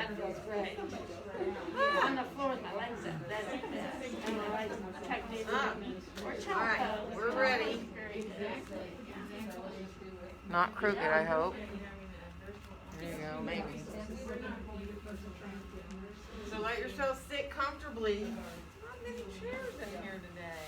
kind of goes great. On the floor with my legs up. That's it. And my legs tucked in. Or All child's right, pose. we're ready. Not crooked, I hope. There you go, maybe. So let yourself sit comfortably. There's not many chairs in here today.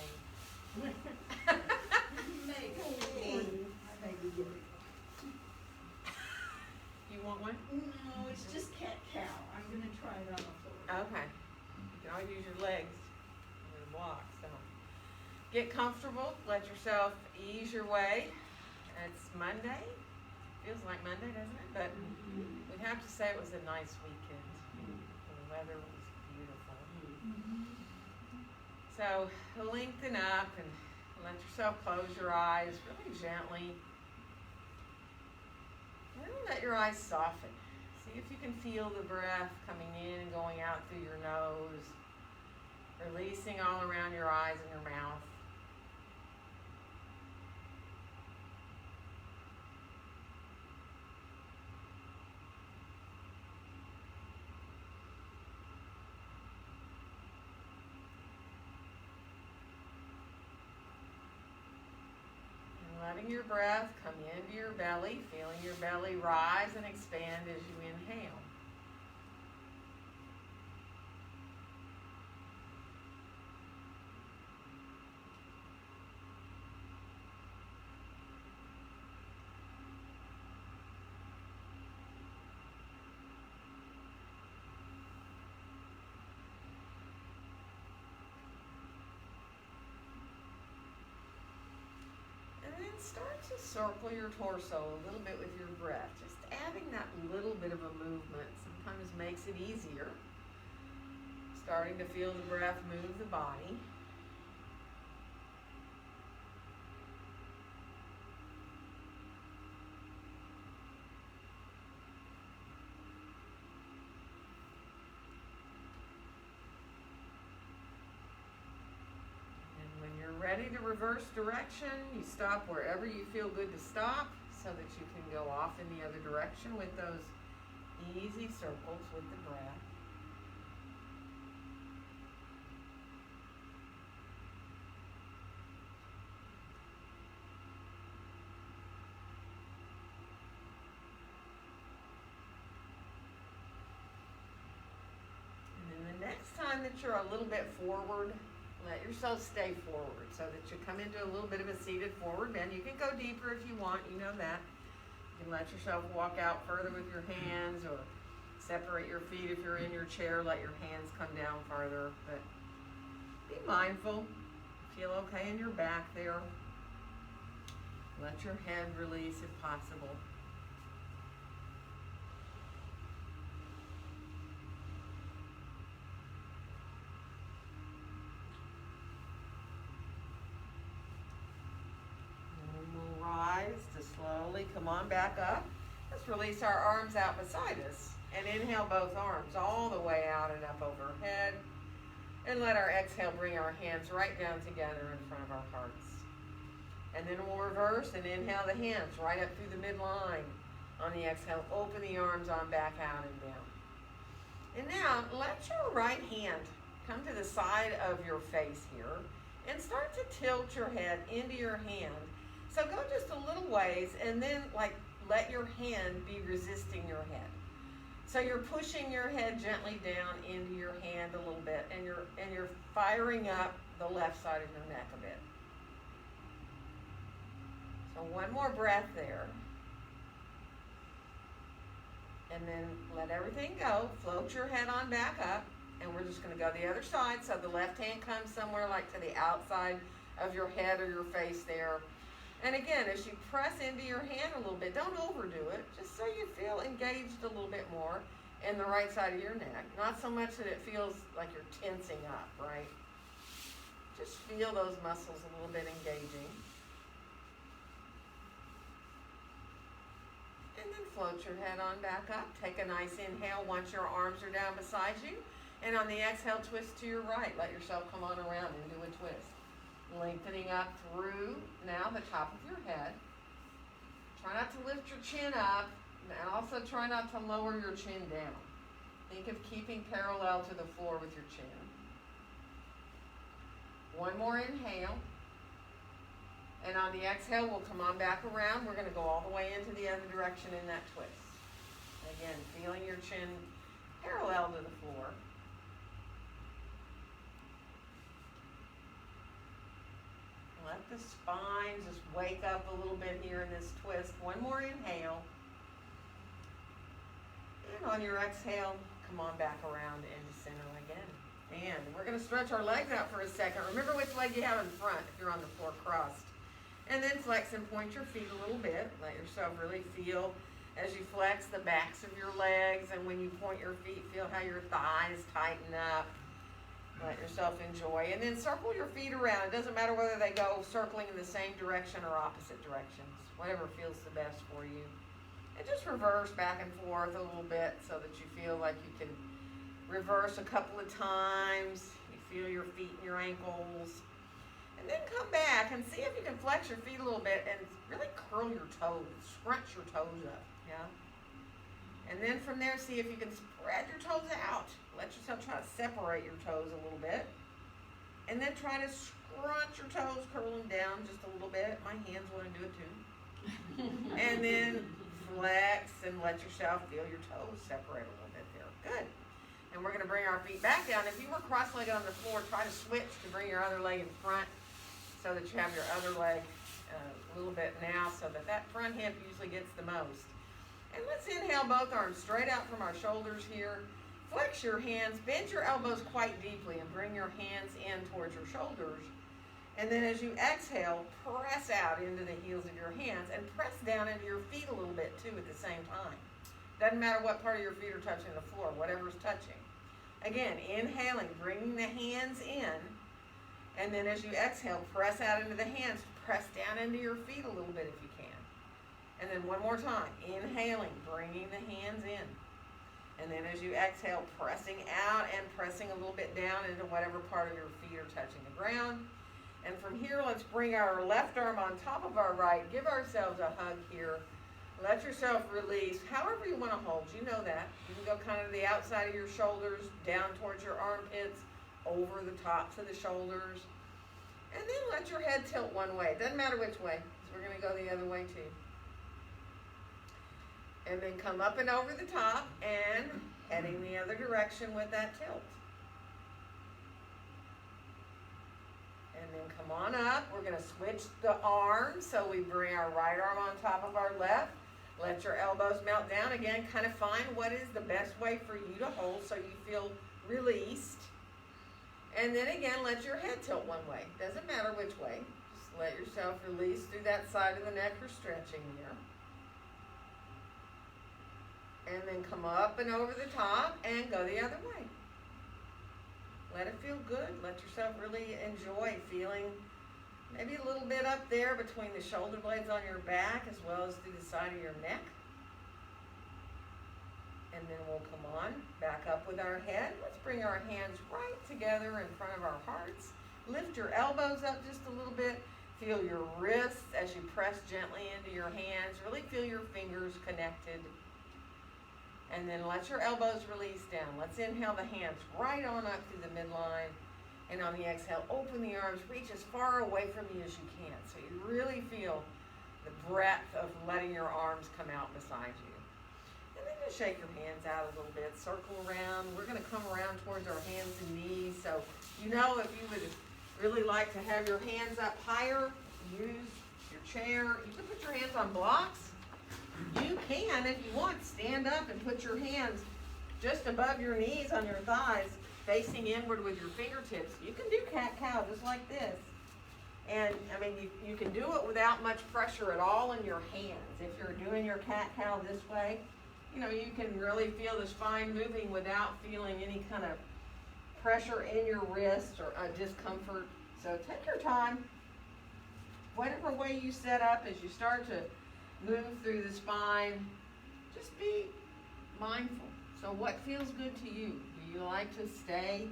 You want one? No, it's just cat-cow. I'm going to try it on the floor. Okay. You can always use your legs and the blocks. So get comfortable. Let yourself ease your way. It's Monday. Feels like Monday, doesn't it? But we have to say it was a nice weekend. The weather was beautiful. So lengthen up and let yourself close your eyes really gently. And let your eyes soften. See if you can feel the breath coming in and going out through your nose, releasing all around your eyes and your mouth. Letting your breath come into your belly, feeling your belly rise and expand as you inhale. And then start to circle your torso a little bit with your breath. Just adding that little bit of a movement sometimes makes it easier. Starting to feel the breath move the body. Ready to reverse direction, you stop wherever you feel good to stop so that you can go off in the other direction with those easy circles with the breath. And then the next time that you're a little bit forward, let yourself stay forward so that you come into a little bit of a seated forward bend. You can go deeper if you want, you know that. You can let yourself walk out further with your hands or separate your feet if you're in your chair. Let your hands come down farther. But be mindful. Feel okay in your back there. Let your head release if possible. To slowly come on back up. Let's release our arms out beside us and inhale both arms all the way out and up overhead. And let our exhale bring our hands right down together in front of our hearts. And then we'll reverse and inhale the hands right up through the midline. On the exhale, open the arms on back out and down. And now let your right hand come to the side of your face here and start to tilt your head into your hand. So go just a little ways and then let your hand be resisting your head. So you're pushing your head gently down into your hand a little bit and you're firing up the left side of your neck a bit. So one more breath there. And then let everything go. Float your head on back up. And we're just going to go the other side. So the left hand comes somewhere like to the outside of your head or your face there. And again, as you press into your hand a little bit, don't overdo it, just so you feel engaged a little bit more in the right side of your neck. Not so much that it feels like you're tensing up, right? Just feel those muscles a little bit engaging. And then float your head on back up. Take a nice inhale once your arms are down beside you. And on the exhale, twist to your right. Let yourself come on around and do a twist. Lengthening up through now the top of your head. Try not to lift your chin up, and also try not to lower your chin down. Think of keeping parallel to the floor with your chin. One more inhale. And on the exhale, we'll come on back around. We're going to go all the way into the other direction in that twist. Again, feeling your chin parallel to the floor. Let the spine just wake up a little bit here in this twist. One more inhale. And on your exhale, come on back around into center again. And we're going to stretch our legs out for a second. Remember which leg you have in front if you're on the floor crossed. And then flex and point your feet a little bit. Let yourself really feel as you flex the backs of your legs. And when you point your feet, feel how your thighs tighten up. Let yourself enjoy. And then circle your feet around. It doesn't matter whether they go circling in the same direction or opposite directions. Whatever feels the best for you. And just reverse back and forth a little bit so that you feel like you can reverse a couple of times. You feel your feet and your ankles. And then come back and see if you can flex your feet a little bit and really curl your toes. Scrunch your toes up. Yeah? And then from there, see if you can spread your toes out. Let yourself try to separate your toes a little bit. And then try to scrunch your toes, curl them down just a little bit. My hands want to do it too. And then flex and let yourself feel your toes separate a little bit there. Good. And we're going to bring our feet back down. If you were cross-legged on the floor, try to switch to bring your other leg in front so that you have your other leg a little bit now so that that front hip usually gets the most. And let's inhale both arms straight out from our shoulders here. Flex your hands, bend your elbows quite deeply and bring your hands in towards your shoulders. And then as you exhale, press out into the heels of your hands and press down into your feet a little bit too at the same time. Doesn't matter what part of your feet are touching the floor, whatever's touching. Again, inhaling, bringing the hands in. And then as you exhale, press out into the hands, press down into your feet a little bit if you can. And then one more time, inhaling, bringing the hands in. And then as you exhale, pressing out and pressing a little bit down into whatever part of your feet are touching the ground. And from here, let's bring our left arm on top of our right. Give ourselves a hug here. Let yourself release however you want to hold. You know that. You can go kind of the outside of your shoulders, down towards your armpits, over the tops of the shoulders. And then let your head tilt one way. It doesn't matter which way, because we're going to go the other way too. And then come up and over the top and heading the other direction with that tilt. And then come on up. We're going to switch the arms. So we bring our right arm on top of our left. Let your elbows melt down. Again, kind of find what is the best way for you to hold so you feel released. And then again, let your head tilt one way. Doesn't matter which way. Just let yourself release through that side of the neck you're stretching here. And then come up and over the top and go the other way. Let it feel good. Let yourself really enjoy feeling maybe a little bit up there between the shoulder blades on your back as well as through the side of your neck. And then we'll come on, back up with our head. Let's bring our hands right together in front of our hearts. Lift your elbows up just a little bit. Feel your wrists as you press gently into your hands. Really feel your fingers connected. And then let your elbows release down. Let's inhale the hands right on up through the midline. And on the exhale, open the arms, reach as far away from you as you can. So you really feel the breadth of letting your arms come out beside you. And then just shake your hands out a little bit, circle around. We're going to come around towards our hands and knees. So you know if you would really like to have your hands up higher, use your chair. You can put your hands on blocks. You can, if you want, stand up and put your hands just above your knees on your thighs, facing inward with your fingertips. You can do cat-cow just like this. And, I mean, you can do it without much pressure at all in your hands. If you're doing your cat-cow this way, you know, you can really feel the spine moving without feeling any kind of pressure in your wrist or discomfort. So take your time. Whatever way you set up as you start to move through the spine, just be mindful. So what feels good to you? Do you like to stay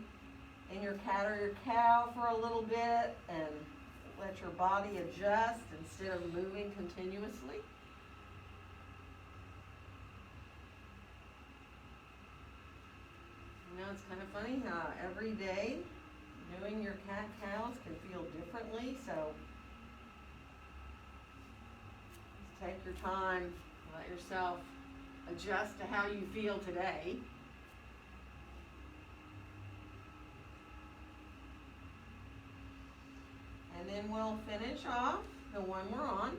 in your cat or your cow for a little bit and let your body adjust instead of moving continuously? know, it's kind of funny how every day doing your cat-cows can feel differently, so just take your time, let yourself adjust to how you feel today. And then we'll finish off the one we're on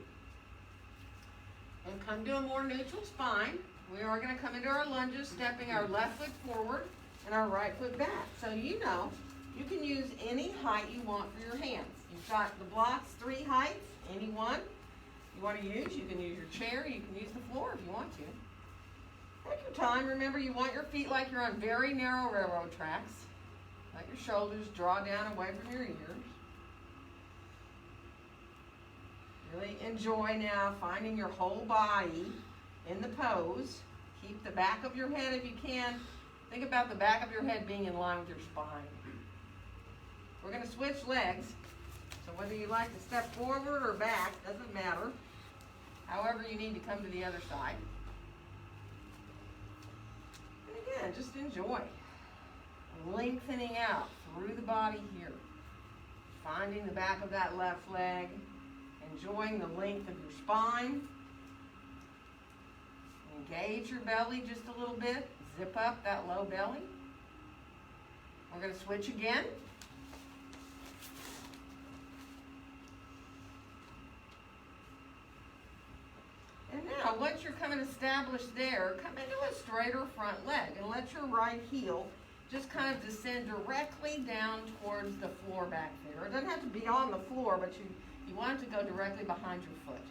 and come to a more neutral spine. We are going to come into our lunges, stepping our left foot forward and our right foot back. So you know, you can use any height you want for your hands. You've got the blocks, 3 heights, any one you want to use. You can use your chair, you can use the floor if you want to. Take your time. Remember, you want your feet like you're on very narrow railroad tracks. Let your shoulders draw down away from your ears. Really enjoy now finding your whole body in the pose. Keep the back of your head if you can. Think about the back of your head being in line with your spine. We're going to switch legs. So whether you like to step forward or back, doesn't matter. However you need to come to the other side. And again, just enjoy. Lengthening out through the body here. Finding the back of that left leg. Enjoying the length of your spine. Engage your belly just a little bit. Zip up that low belly. We're going to switch again. And now, once you're kind of established there, come into a straighter front leg and let your right heel just kind of descend directly down towards the floor back there. It doesn't have to be on the floor, but you want it to go directly behind your foot.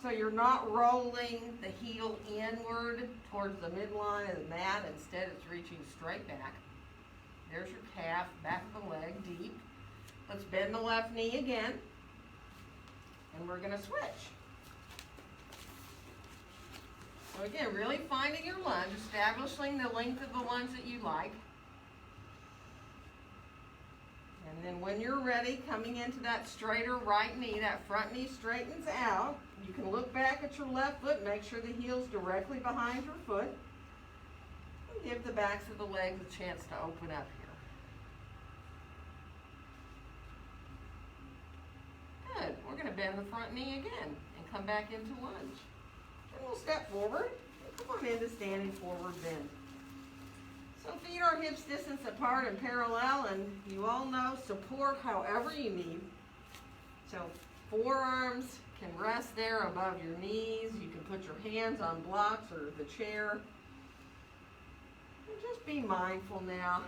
So you're not rolling the heel inward towards the midline of the mat. Instead, it's reaching straight back. There's your calf, back of the leg, deep. Let's bend the left knee again. And we're going to switch. So again, really finding your lunge, establishing the length of the lunge that you like. And then when you're ready, coming into that straighter right knee, that front knee straightens out. You can look back at your left foot, make sure the heel's directly behind your foot. And give the backs of the legs a chance to open up here. Good. We're going to bend the front knee again and come back into lunge. And we'll step forward and come on into standing forward bend. So feet are hips distance apart and parallel, and you all know support however you need. So forearms can rest there above your knees. You can put your hands on blocks or the chair. And just be mindful now,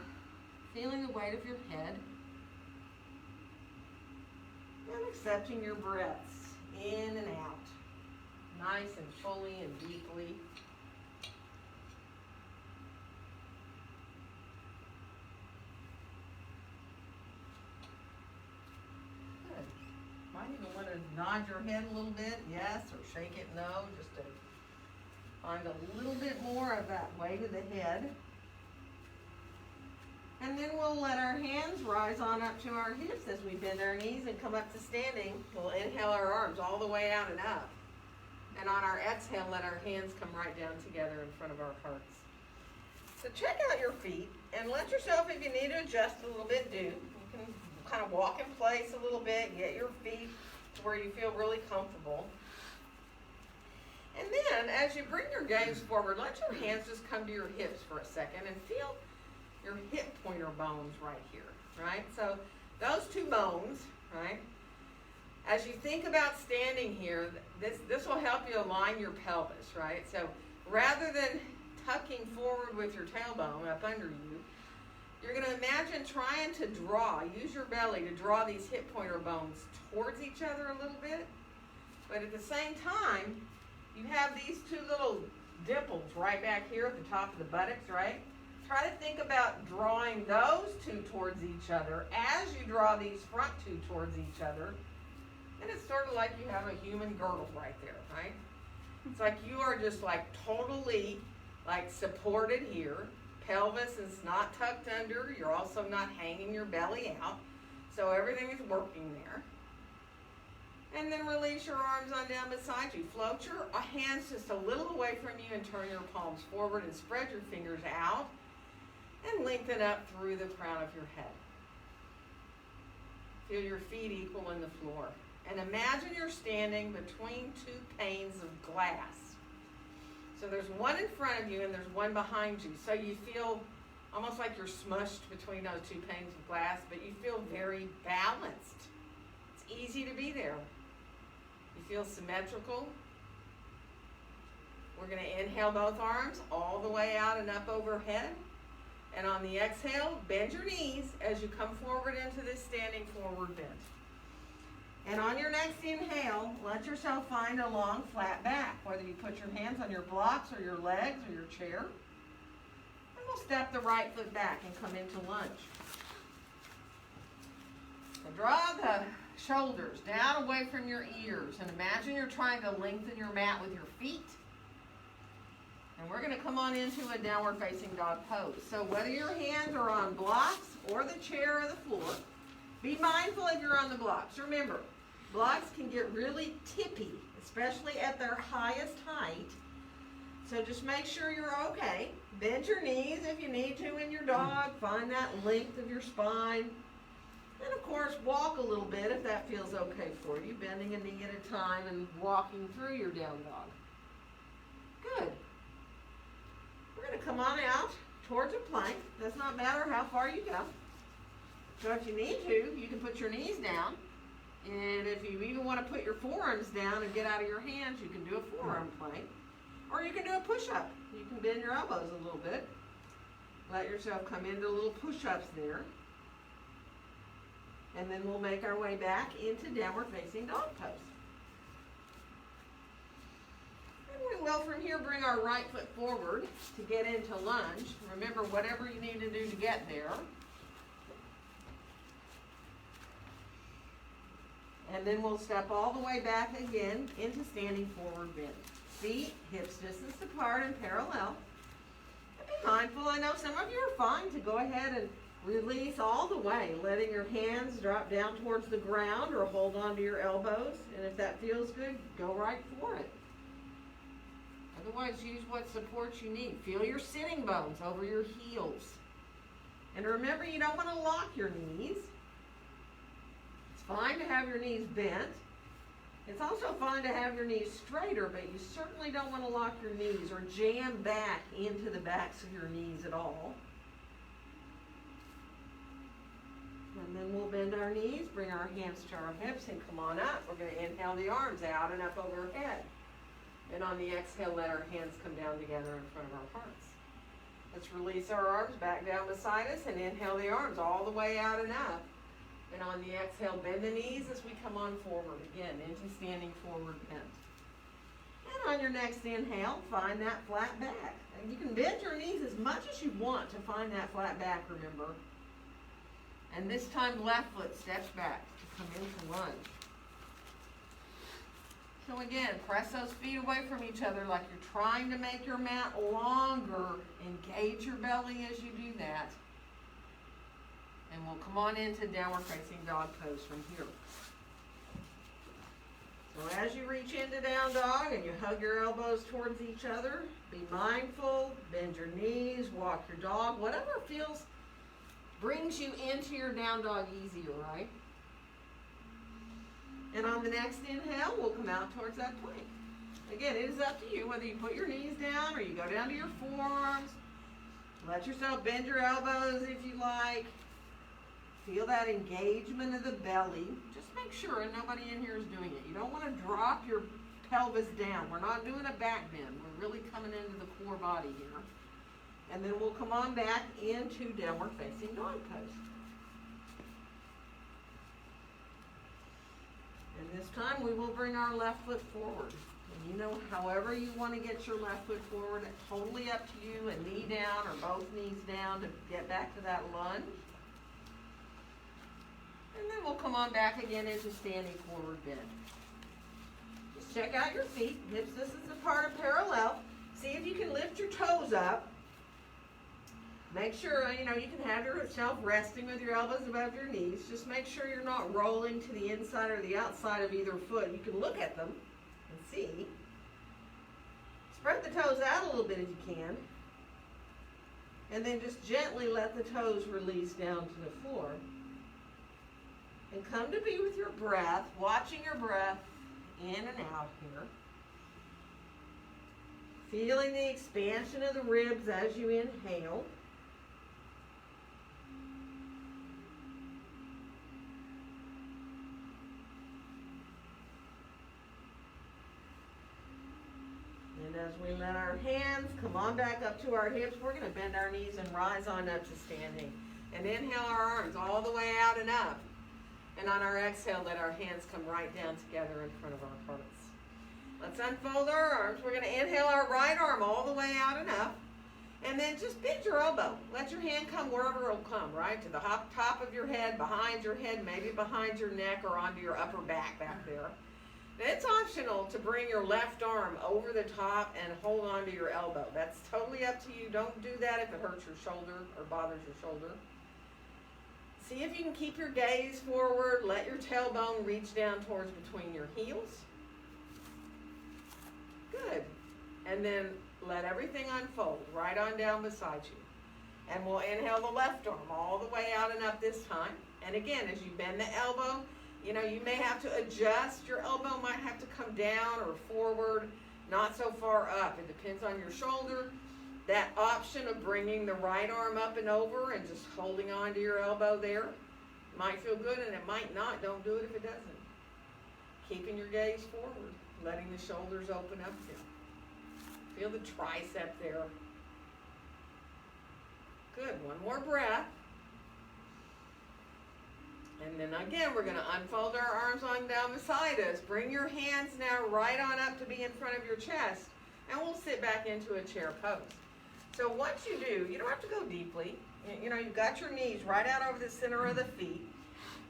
feeling the weight of your head. And accepting your breaths in and out, nice and fully and deeply. Might even want to nod your head a little bit, yes, or shake it no, just to find a little bit more of that weight of the head. And then we'll let our hands rise on up to our hips as we bend our knees and come up to standing. We'll inhale our arms all the way out and up. And on our exhale, let our hands come right down together in front of our hearts. So check out your feet and let yourself, if you need to adjust a little bit, do. You can kind of walk in place a little bit, get your feet to where you feel really comfortable. And then, as you bring your gaze forward, let your hands just come to your hips for a second and feel your hip pointer bones right here, right? So those two bones, right? As you think about standing here, this will help you align your pelvis, right? So rather than tucking forward with your tailbone up under you, you're going to imagine trying to use your belly to draw these hip pointer bones towards each other a little bit. But at the same time, you have these two little dimples right back here at the top of the buttocks, right? Try to think about drawing those two towards each other as you draw these front two towards each other. And it's sort of like you have a human girdle right there, right? It's like you are just like totally like supported here. Pelvis is not tucked under. You're also not hanging your belly out. So everything is working there. And then release your arms on down beside you. Float your hands just a little away from you and turn your palms forward and spread your fingers out. And lengthen up through the crown of your head. Feel your feet equal in the floor. And imagine you're standing between two panes of glass. So there's one in front of you and there's one behind you. So you feel almost like you're smushed between those two panes of glass, but you feel very balanced. It's easy to be there. You feel symmetrical. We're going to inhale both arms all the way out and up overhead. And on the exhale, bend your knees as you come forward into this standing forward bend. And on your next inhale, let yourself find a long, flat back, whether you put your hands on your blocks or your legs or your chair. And we'll step the right foot back and come into lunge. So draw the shoulders down away from your ears and imagine you're trying to lengthen your mat with your feet. And we're going to come on into a downward facing dog pose. So whether your hands are on blocks or the chair or the floor, be mindful if you're on the blocks. Remember, blocks can get really tippy, especially at their highest height. So just make sure you're okay. Bend your knees if you need to in your dog. Find that length of your spine. And of course, walk a little bit if that feels okay for you, bending a knee at a time and walking through your down dog. Good. We're going to come on out towards a plank. Does not matter how far you go. So if you need to, you can put your knees down. And if you even want to put your forearms down and get out of your hands, you can do a forearm plank. Or you can do a push-up. You can bend your elbows a little bit. Let yourself come into little push-ups there. And then we'll make our way back into downward facing dog pose. And we will from here bring our right foot forward to get into lunge. Remember, whatever you need to do to get there. And then we'll step all the way back again into standing forward bend. Feet hips distance apart and parallel. And be mindful, I know some of you are fine to go ahead and release all the way, letting your hands drop down towards the ground or hold on to your elbows. And if that feels good, go right for it. Otherwise, use what supports you need. Feel your sitting bones over your heels. And remember, you don't want to lock your knees. It's fine to have your knees bent. It's also fine to have your knees straighter, but you certainly don't want to lock your knees or jam back into the backs of your knees at all. And then we'll bend our knees, bring our hands to our hips, and come on up. We're going to inhale the arms out and up overhead. And on the exhale, let our hands come down together in front of our hearts. Let's release our arms back down beside us and inhale the arms all the way out and up. And on the exhale, bend the knees as we come on forward again into standing forward bend. And on your next inhale, find that flat back. And you can bend your knees as much as you want to find that flat back, remember. And this time, left foot steps back to come into lunge. So again, press those feet away from each other like you're trying to make your mat longer. Engage your belly as you do that. And we'll come on into downward facing dog pose from here. So as you reach into down dog and you hug your elbows towards each other, be mindful, bend your knees, walk your dog, whatever brings you into your down dog easier, right? And on the next inhale, we'll come out towards that plank. Again, it is up to you whether you put your knees down or you go down to your forearms. Let yourself bend your elbows if you like. Feel that engagement of the belly. Just make sure, and nobody in here is doing it, you don't want to drop your pelvis down. We're not doing a back bend. We're really coming into the core body here. And then we'll come on back into downward facing dog pose. And this time we will bring our left foot forward. And you know, however you want to get your left foot forward, it's totally up to you. A knee down or both knees down to get back to that lunge. And then we'll come on back again into standing forward bend. Just check out your feet. Hips distance apart and parallel. See if you can lift your toes up. Make sure, you can have yourself resting with your elbows above your knees. Just make sure you're not rolling to the inside or the outside of either foot. You can look at them and see. Spread the toes out a little bit if you can. And then just gently let the toes release down to the floor. And come to be with your breath, watching your breath in and out here. Feeling the expansion of the ribs as you inhale. And as we let our hands come on back up to our hips, we're going to bend our knees and rise on up to standing. And inhale our arms all the way out and up. And on our exhale, let our hands come right down together in front of our hearts. Let's unfold our arms. We're going to inhale our right arm all the way out and up. And then just bend your elbow. Let your hand come wherever it'll come, right? To the top of your head, behind your head, maybe behind your neck or onto your upper back there. It's optional to bring your left arm over the top and hold on to your elbow. That's totally up to you. Don't do that if it hurts your shoulder or bothers your shoulder. See if you can keep your gaze forward. Let your tailbone reach down towards between your heels. Good. And then let everything unfold right on down beside you. And we'll inhale the left arm all the way out and up this time. And again, as you bend the elbow, you know, you may have to adjust. Your elbow might have to come down or forward, not so far up. It depends on your shoulder. That option of bringing the right arm up and over and just holding on to your elbow there might feel good and it might not. Don't do it if it doesn't. Keeping your gaze forward, letting the shoulders open up here. Feel the tricep there. Good. One more breath. And then again, we're going to unfold our arms on down beside us. Bring your hands now right on up to be in front of your chest. And we'll sit back into a chair pose. So once you do, you don't have to go deeply. You know, you've got your knees right out over the center of the feet.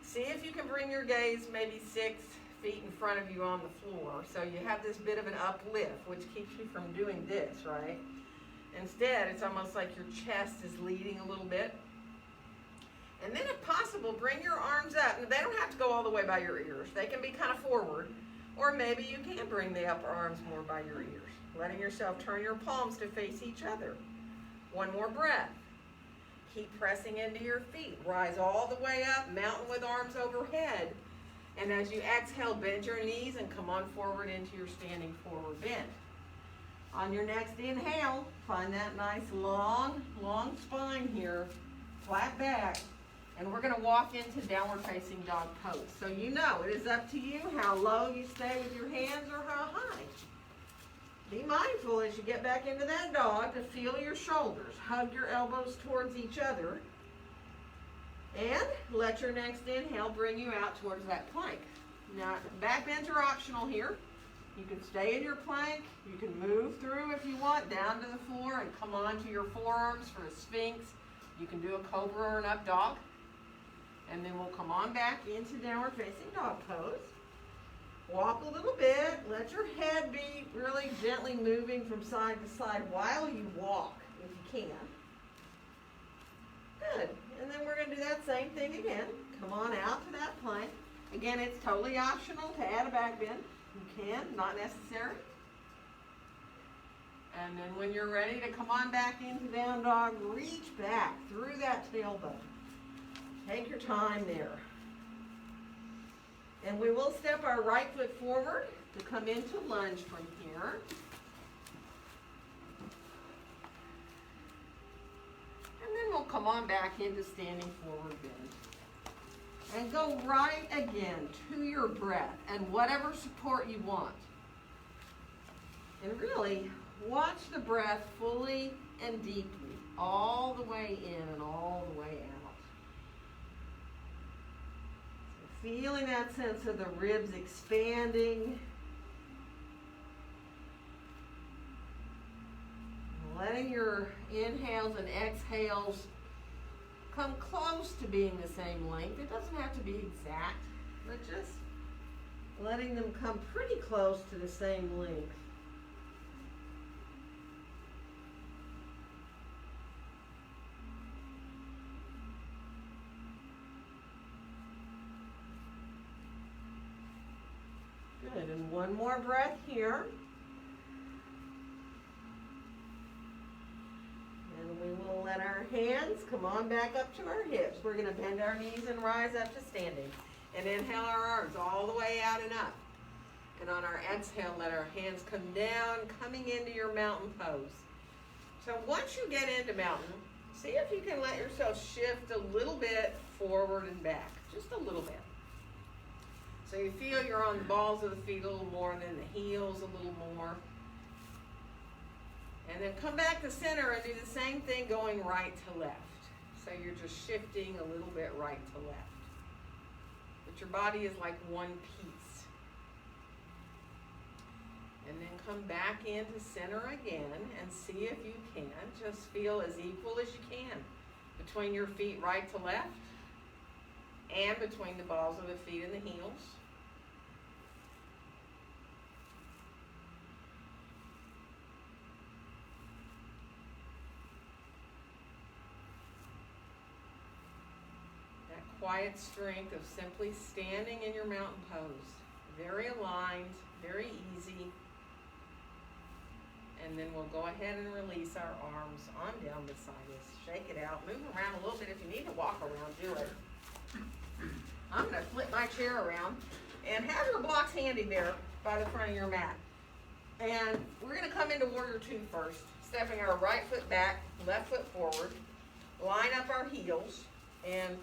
See if you can bring your gaze maybe 6 feet in front of you on the floor. So you have this bit of an uplift, which keeps you from doing this, right? Instead, it's almost like your chest is leading a little bit. And then if possible, bring your arms up. They don't have to go all the way by your ears. They can be kind of forward. Or maybe you can bring the upper arms more by your ears. Letting yourself turn your palms to face each other. One more breath. Keep pressing into your feet. Rise all the way up, mountain with arms overhead. And as you exhale, bend your knees and come on forward into your standing forward bend. On your next inhale, find that nice long spine here, flat back. And we're going to walk into downward facing dog pose. So you know, it is up to you how low you stay with your hands or how high. Be mindful as you get back into that dog to feel your shoulders. Hug your elbows towards each other. And let your next inhale bring you out towards that plank. Now, back bends are optional here. You can stay in your plank. You can move through if you want, down to the floor and come onto your forearms for a Sphinx. You can do a cobra or an up dog. And then we'll come on back into downward facing dog pose. Walk a little bit. Let your head be really gently moving from side to side while you walk, if you can. Good. And then we're going to do that same thing again. Come on out to that plank. Again, it's totally optional to add a back bend. You can, not necessary. And then when you're ready to come on back into down dog, reach back through that tailbone. Take your time there. And we will step our right foot forward to come into lunge from here. And then we'll come on back into standing forward bend. And go right again to your breath and whatever support you want. And really, watch the breath fully and deeply, all the way in and all the way out. Feeling that sense of the ribs expanding. Letting your inhales and exhales come close to being the same length. It doesn't have to be exact, but just letting them come pretty close to the same length. Good, and one more breath here. And we will let our hands, come on back up to our hips. We're going to bend our knees and rise up to standing. And inhale our arms all the way out and up. And on our exhale, let our hands come down, coming into your mountain pose. So once you get into mountain, see if you can let yourself shift a little bit forward and back, just a little bit. So you feel you're on the balls of the feet a little more, and then the heels a little more. And then come back to center and do the same thing going right to left. So you're just shifting a little bit right to left. But your body is like one piece. And then come back into center again and see if you can just feel as equal as you can between your feet right to left and between the balls of the feet and the heels. That quiet strength of simply standing in your mountain pose. Very aligned, very easy. And then we'll go ahead and release our arms on down beside us. Shake it out. Move around a little bit. If you need to walk around, do it. I'm going to flip my chair around. And have your blocks handy there by the front of your mat. And we're going to come into Warrior Two first. Stepping our right foot back, left foot forward. Line up our heels. And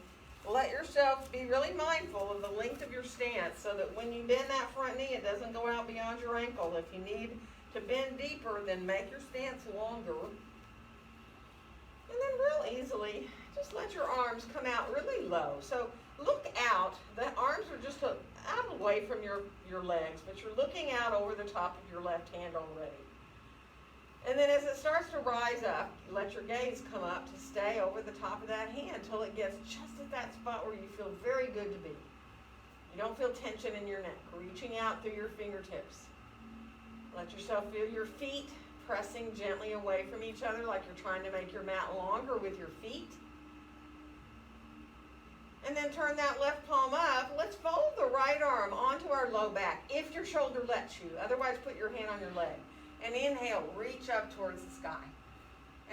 let yourself be really mindful of the length of your stance so that when you bend that front knee, it doesn't go out beyond your ankle. If you need to bend deeper, then make your stance longer. And then real easily, just let your arms come out really low. So look out. The arms are just out away from your legs, but you're looking out over the top of your left hand already. And then as it starts to rise up, let your gaze come up to stay over the top of that hand until it gets just at that spot where you feel very good to be. You don't feel tension in your neck, reaching out through your fingertips. Let yourself feel your feet pressing gently away from each other like you're trying to make your mat longer with your feet. And then turn that left palm up. Let's fold the right arm onto our low back if your shoulder lets you. Otherwise, put your hand on your leg. And inhale, reach up towards the sky.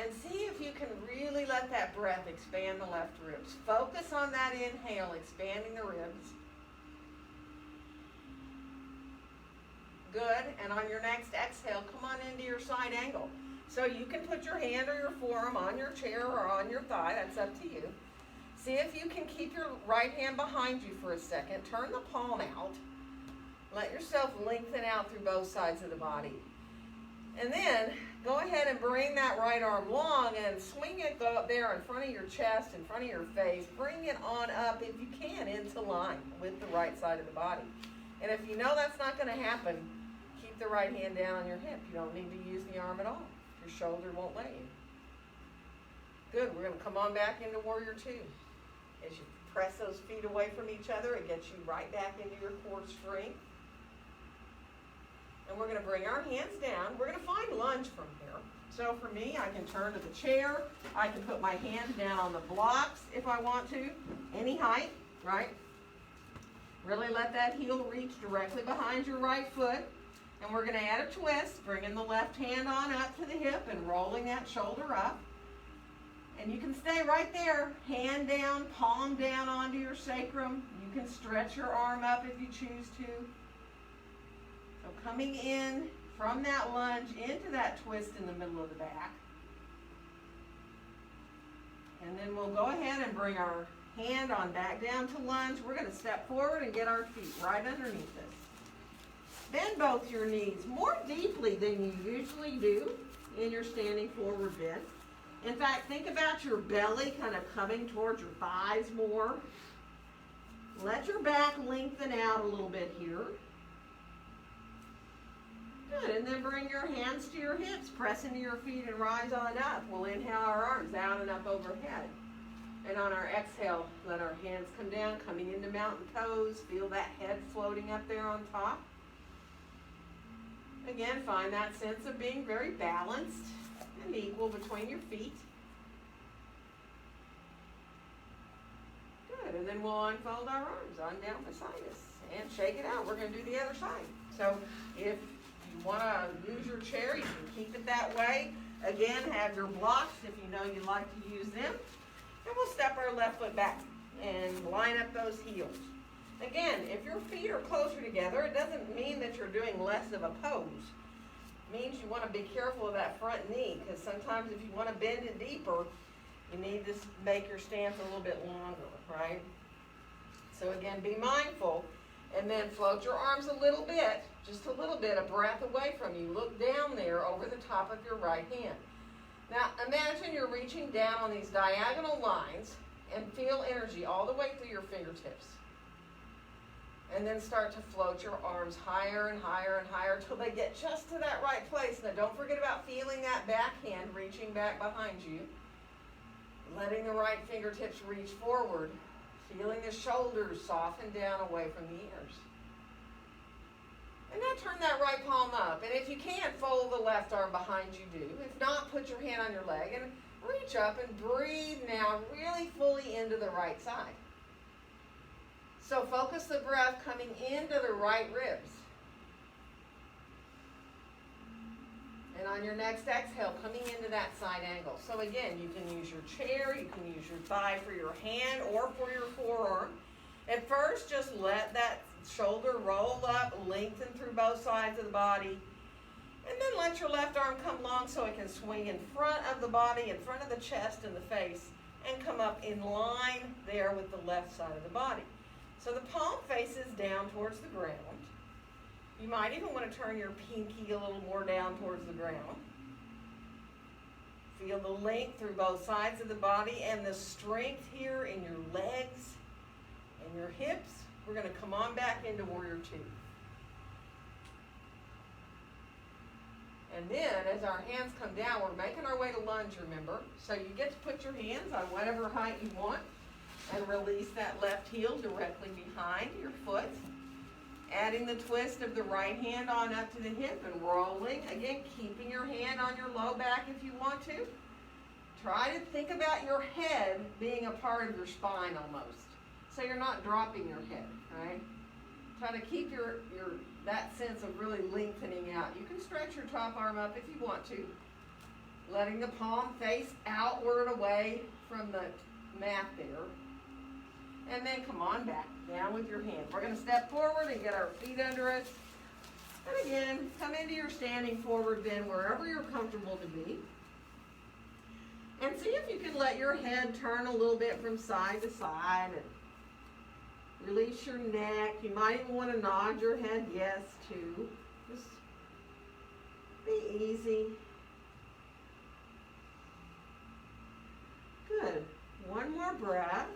And see if you can really let that breath expand the left ribs. Focus on that inhale, expanding the ribs. Good, and on your next exhale, come on into your side angle. So you can put your hand or your forearm on your chair or on your thigh, that's up to you. See if you can keep your right hand behind you for a second. Turn the palm out. Let yourself lengthen out through both sides of the body. And then go ahead and bring that right arm long and swing it up there in front of your chest, in front of your face. Bring it on up, if you can, into line with the right side of the body. And if you know that's not going to happen, keep the right hand down on your hip. You don't need to use the arm at all. Your shoulder won't let you. Good. We're going to come on back into Warrior Two. As you press those feet away from each other, it gets you right back into your core strength. And we're going to bring our hands down. We're going to find lunge from here. So for me, I can turn to the chair. I can put my hands down on the blocks if I want to. Any height, right? Really let that heel reach directly behind your right foot. And we're going to add a twist, bringing the left hand on up to the hip and rolling that shoulder up. And you can stay right there, hand down, palm down onto your sacrum. You can stretch your arm up if you choose to. So coming in from that lunge into that twist in the middle of the back. And then we'll go ahead and bring our hand on back down to lunge. We're going to step forward and get our feet right underneath us. Bend both your knees more deeply than you usually do in your standing forward bend. In fact, think about your belly kind of coming towards your thighs more. Let your back lengthen out a little bit here. Good, and then bring your hands to your hips, press into your feet and rise on up. We'll inhale our arms out and up overhead. And on our exhale, let our hands come down, coming into mountain pose. Feel that head floating up there on top. Again, find that sense of being very balanced and equal between your feet. Good, and then we'll unfold our arms on down beside us and shake it out. We're going to do the other side. So if you want to use your chair, you can keep it that way. Again, have your blocks if you know you like to use them. And we'll step our left foot back and line up those heels. Again, if your feet are closer together, it doesn't mean that you're doing less of a pose. It means you want to be careful of that front knee, because sometimes if you want to bend it deeper, you need to make your stance a little bit longer, right? So again, be mindful, and then float your arms a little bit, just a little bit, a breath away from you. Look down there over the top of your right hand. Now imagine you're reaching down on these diagonal lines and feel energy all the way through your fingertips. And then start to float your arms higher and higher and higher until they get just to that right place. Now don't forget about feeling that back hand reaching back behind you. Letting the right fingertips reach forward. Feeling the shoulders soften down away from the ears. And now turn that right palm up. And if you can, fold the left arm behind you do. If not, put your hand on your leg and reach up and breathe now really fully into the right side. So focus the breath coming into the right ribs. And on your next exhale, coming into that side angle. So again, you can use your chair, you can use your thigh for your hand or for your forearm. At first, just let that shoulder roll up, lengthen through both sides of the body. And then let your left arm come long so it can swing in front of the body, in front of the chest and the face, and come up in line there with the left side of the body. So the palm faces down towards the ground. You might even want to turn your pinky a little more down towards the ground. Feel the length through both sides of the body and the strength here in your legs and your hips. We're going to come on back into Warrior Two. And then as our hands come down, we're making our way to lunge, remember. So you get to put your hands on whatever height you want and release that left heel directly behind your foot. Adding the twist of the right hand on up to the hip and rolling. Again, keeping your hand on your low back if you want to. Try to think about your head being a part of your spine almost. So you're not dropping your head, right? Try to keep your that sense of really lengthening out. You can stretch your top arm up if you want to. Letting the palm face outward away from the mat there. And then come on back, down with your hands. We're going to step forward and get our feet under us. And again, come into your standing forward bend wherever you're comfortable to be. And see if you can let your head turn a little bit from side to side. And release your neck. You might even want to nod your head yes too. Just be easy. Good. One more breath.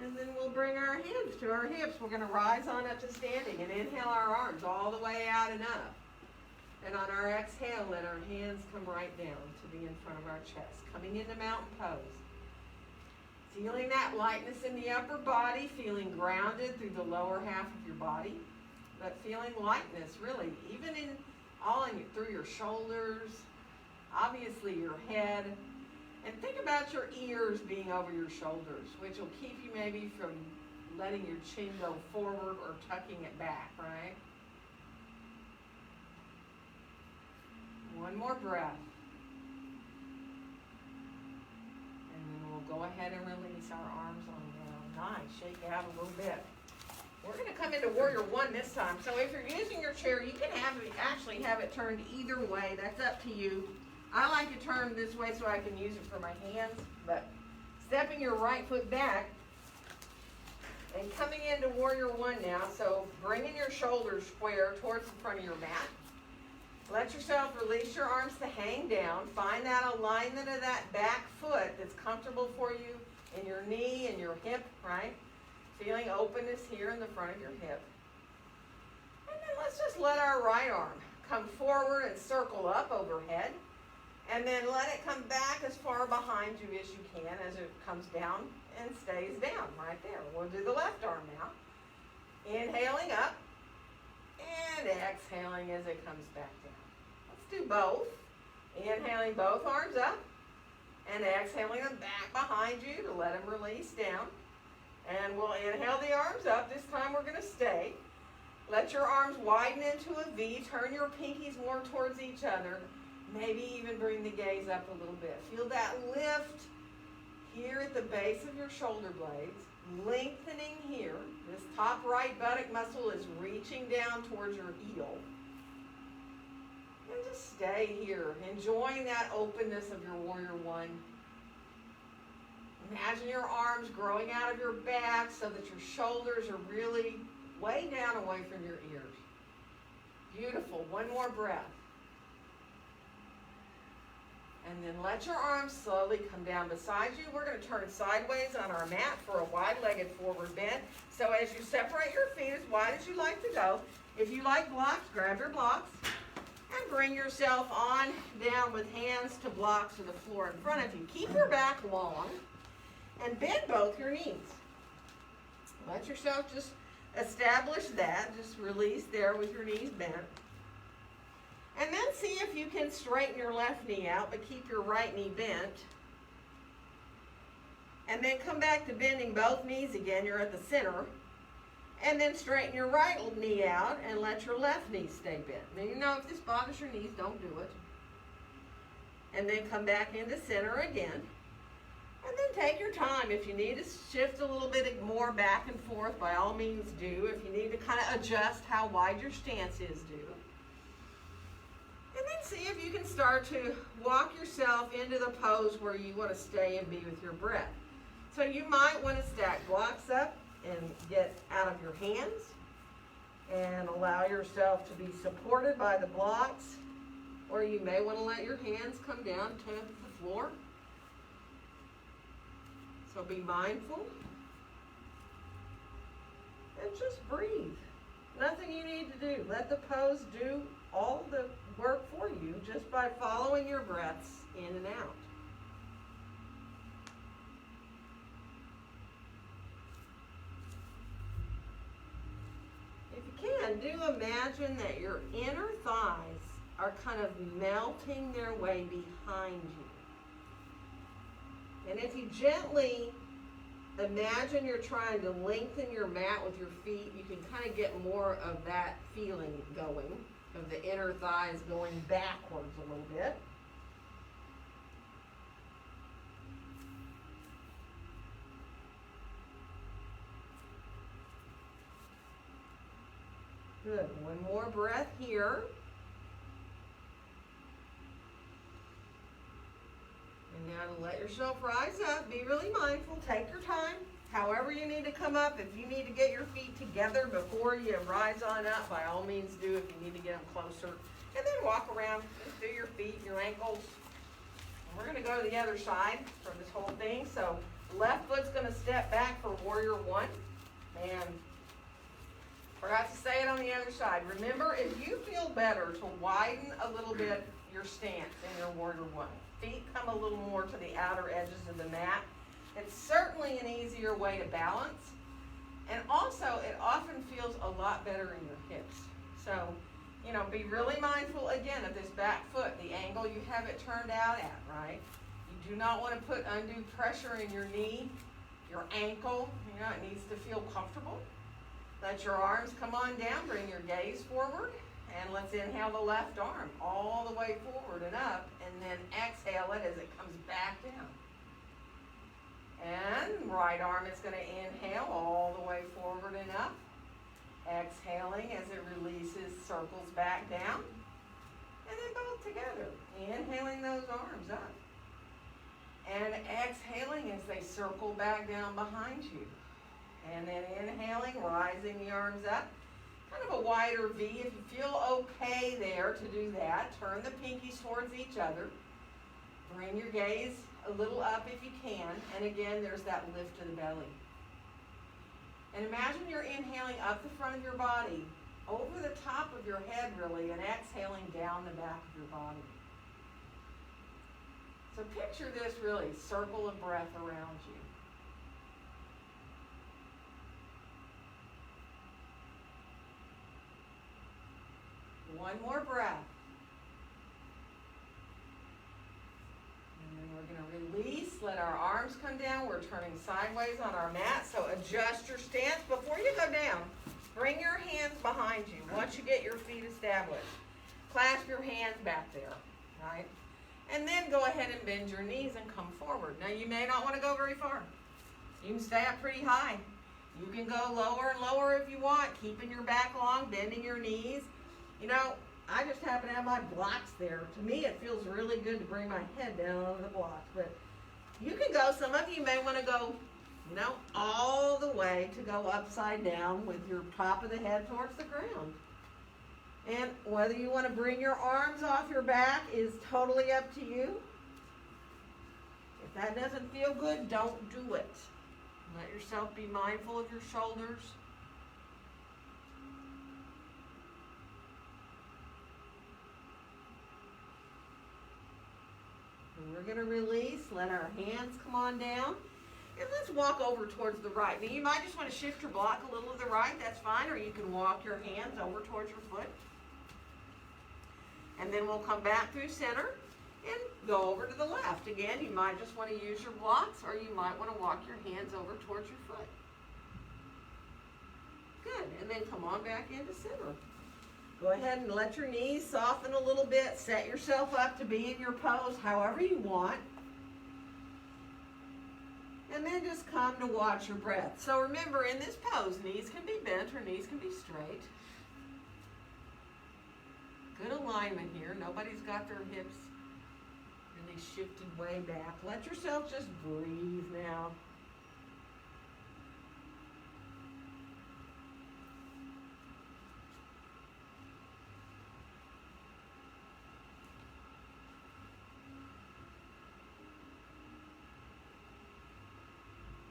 And then we'll bring our hands to our hips. We're going to rise on up to standing and inhale our arms all the way out and up. And on our exhale, let our hands come right down to be in front of our chest. Coming into mountain pose. Feeling that lightness in the upper body, feeling grounded through the lower half of your body. But feeling lightness, really, even through your shoulders, obviously your head. And think about your ears being over your shoulders, which will keep you maybe from letting your chin go forward or tucking it back, right? One more breath. And then we'll go ahead and release our arms on down. Nice. Shake out a little bit. We're going to come into Warrior One this time. So if you're using your chair, you can actually have it turned either way. That's up to you. I like to turn this way so I can use it for my hands, but stepping your right foot back and coming into Warrior One now, so bringing your shoulders square towards the front of your mat. Let yourself release your arms to hang down. Find that alignment of that back foot that's comfortable for you in your knee and your hip, right? Feeling openness here in the front of your hip. And then let's just let our right arm come forward and circle up overhead. And then let it come back as far behind you as you can as it comes down and stays down right there. We'll do the left arm now. Inhaling up and exhaling as it comes back down. Let's do both. Inhaling both arms up and exhaling them back behind you to let them release down. And we'll inhale the arms up. This time we're going to stay. Let your arms widen into a V. Turn your pinkies more towards each other. Maybe even bring the gaze up a little bit. Feel that lift here at the base of your shoulder blades. Lengthening here. This top right buttock muscle is reaching down towards your heel. And just stay here, enjoying that openness of your Warrior One. Imagine your arms growing out of your back so that your shoulders are really way down away from your ears. Beautiful. One more breath. And then let your arms slowly come down beside you. We're going to turn sideways on our mat for a wide-legged forward bend. So as you separate your feet as wide as you like to go, if you like blocks, grab your blocks and bring yourself on down with hands to blocks to the floor in front of you. Keep your back long and bend both your knees. Let yourself just establish that. Just release there with your knees bent. And then see if you can straighten your left knee out, but keep your right knee bent. And then come back to bending both knees again. You're at the center. And then straighten your right knee out and let your left knee stay bent. Now, you know, if this bothers your knees, don't do it. And then come back into center again. And then take your time. If you need to shift a little bit more back and forth, by all means do. If you need to kind of adjust how wide your stance is, do. And then see if you can start to walk yourself into the pose where you want to stay and be with your breath. So you might want to stack blocks up and get out of your hands and allow yourself to be supported by the blocks, or you may want to let your hands come down to the floor. So be mindful and just breathe. Nothing you need to do. Let the pose do all the work for you just by following your breaths in and out. If you can, do imagine that your inner thighs are kind of melting their way behind you. And if you gently imagine you're trying to lengthen your mat with your feet, you can kind of get more of that feeling going, of the inner thighs going backwards a little bit. Good. One more breath here. And now to let yourself rise up, be really mindful, take your time. However you need to come up, if you need to get your feet together before you rise on up, by all means do if you need to get them closer. And then walk around, just do your feet, your ankles. And we're going to go to the other side for this whole thing. So left foot's going to step back for Warrior One. And forgot to say it on the other side. Remember, if you feel better to widen a little bit your stance in your Warrior One, feet come a little more to the outer edges of the mat. It's certainly an easier way to balance. And also, it often feels a lot better in your hips. So, you know, be really mindful, again, of this back foot, the angle you have it turned out at, right? You do not want to put undue pressure in your knee, your ankle. You know, it needs to feel comfortable. Let your arms come on down, bring your gaze forward, and let's inhale the left arm all the way forward and up, and then exhale it as it comes back down. And right arm is going to inhale all the way forward and up. Exhaling as it releases, circles back down. And then both together. Inhaling those arms up. And exhaling as they circle back down behind you. And then inhaling, rising the arms up. Kind of a wider V. If you feel okay there to do that, turn the pinkies towards each other. Bring your gaze a little up if you can. And again, there's that lift to the belly. And imagine you're inhaling up the front of your body, over the top of your head really, and exhaling down the back of your body. So picture this really, circle of breath around you. One more breath. And then we're going to release, let our arms come down. We're turning sideways on our mat, so adjust your stance before you go down. Bring your hands behind you once you get your feet established. Clasp your hands back there, right? And then go ahead and bend your knees and come forward. Now you may not want to go very far. You can stay up pretty high. You can go lower and lower if you want, keeping your back long, bending your knees. You know, I just happen to have my blocks there. To me, it feels really good to bring my head down on the blocks. But you can go, some of you may want to go, you know, all the way to go upside down with your top of the head towards the ground. And whether you want to bring your arms off your back is totally up to you. If that doesn't feel good, don't do it. Let yourself be mindful of your shoulders. And we're going to release, let our hands come on down. And let's walk over towards the right. Now you might just want to shift your block a little to the right, that's fine, or you can walk your hands over towards your foot. And then we'll come back through center and go over to the left. Again, you might just want to use your blocks, or you might want to walk your hands over towards your foot. Good, and then come on back into center. Go ahead and let your knees soften a little bit. Set yourself up to be in your pose however you want. And then just come to watch your breath. So remember, in this pose, knees can be bent or knees can be straight. Good alignment here. Nobody's got their hips really shifted way back. Let yourself just breathe now.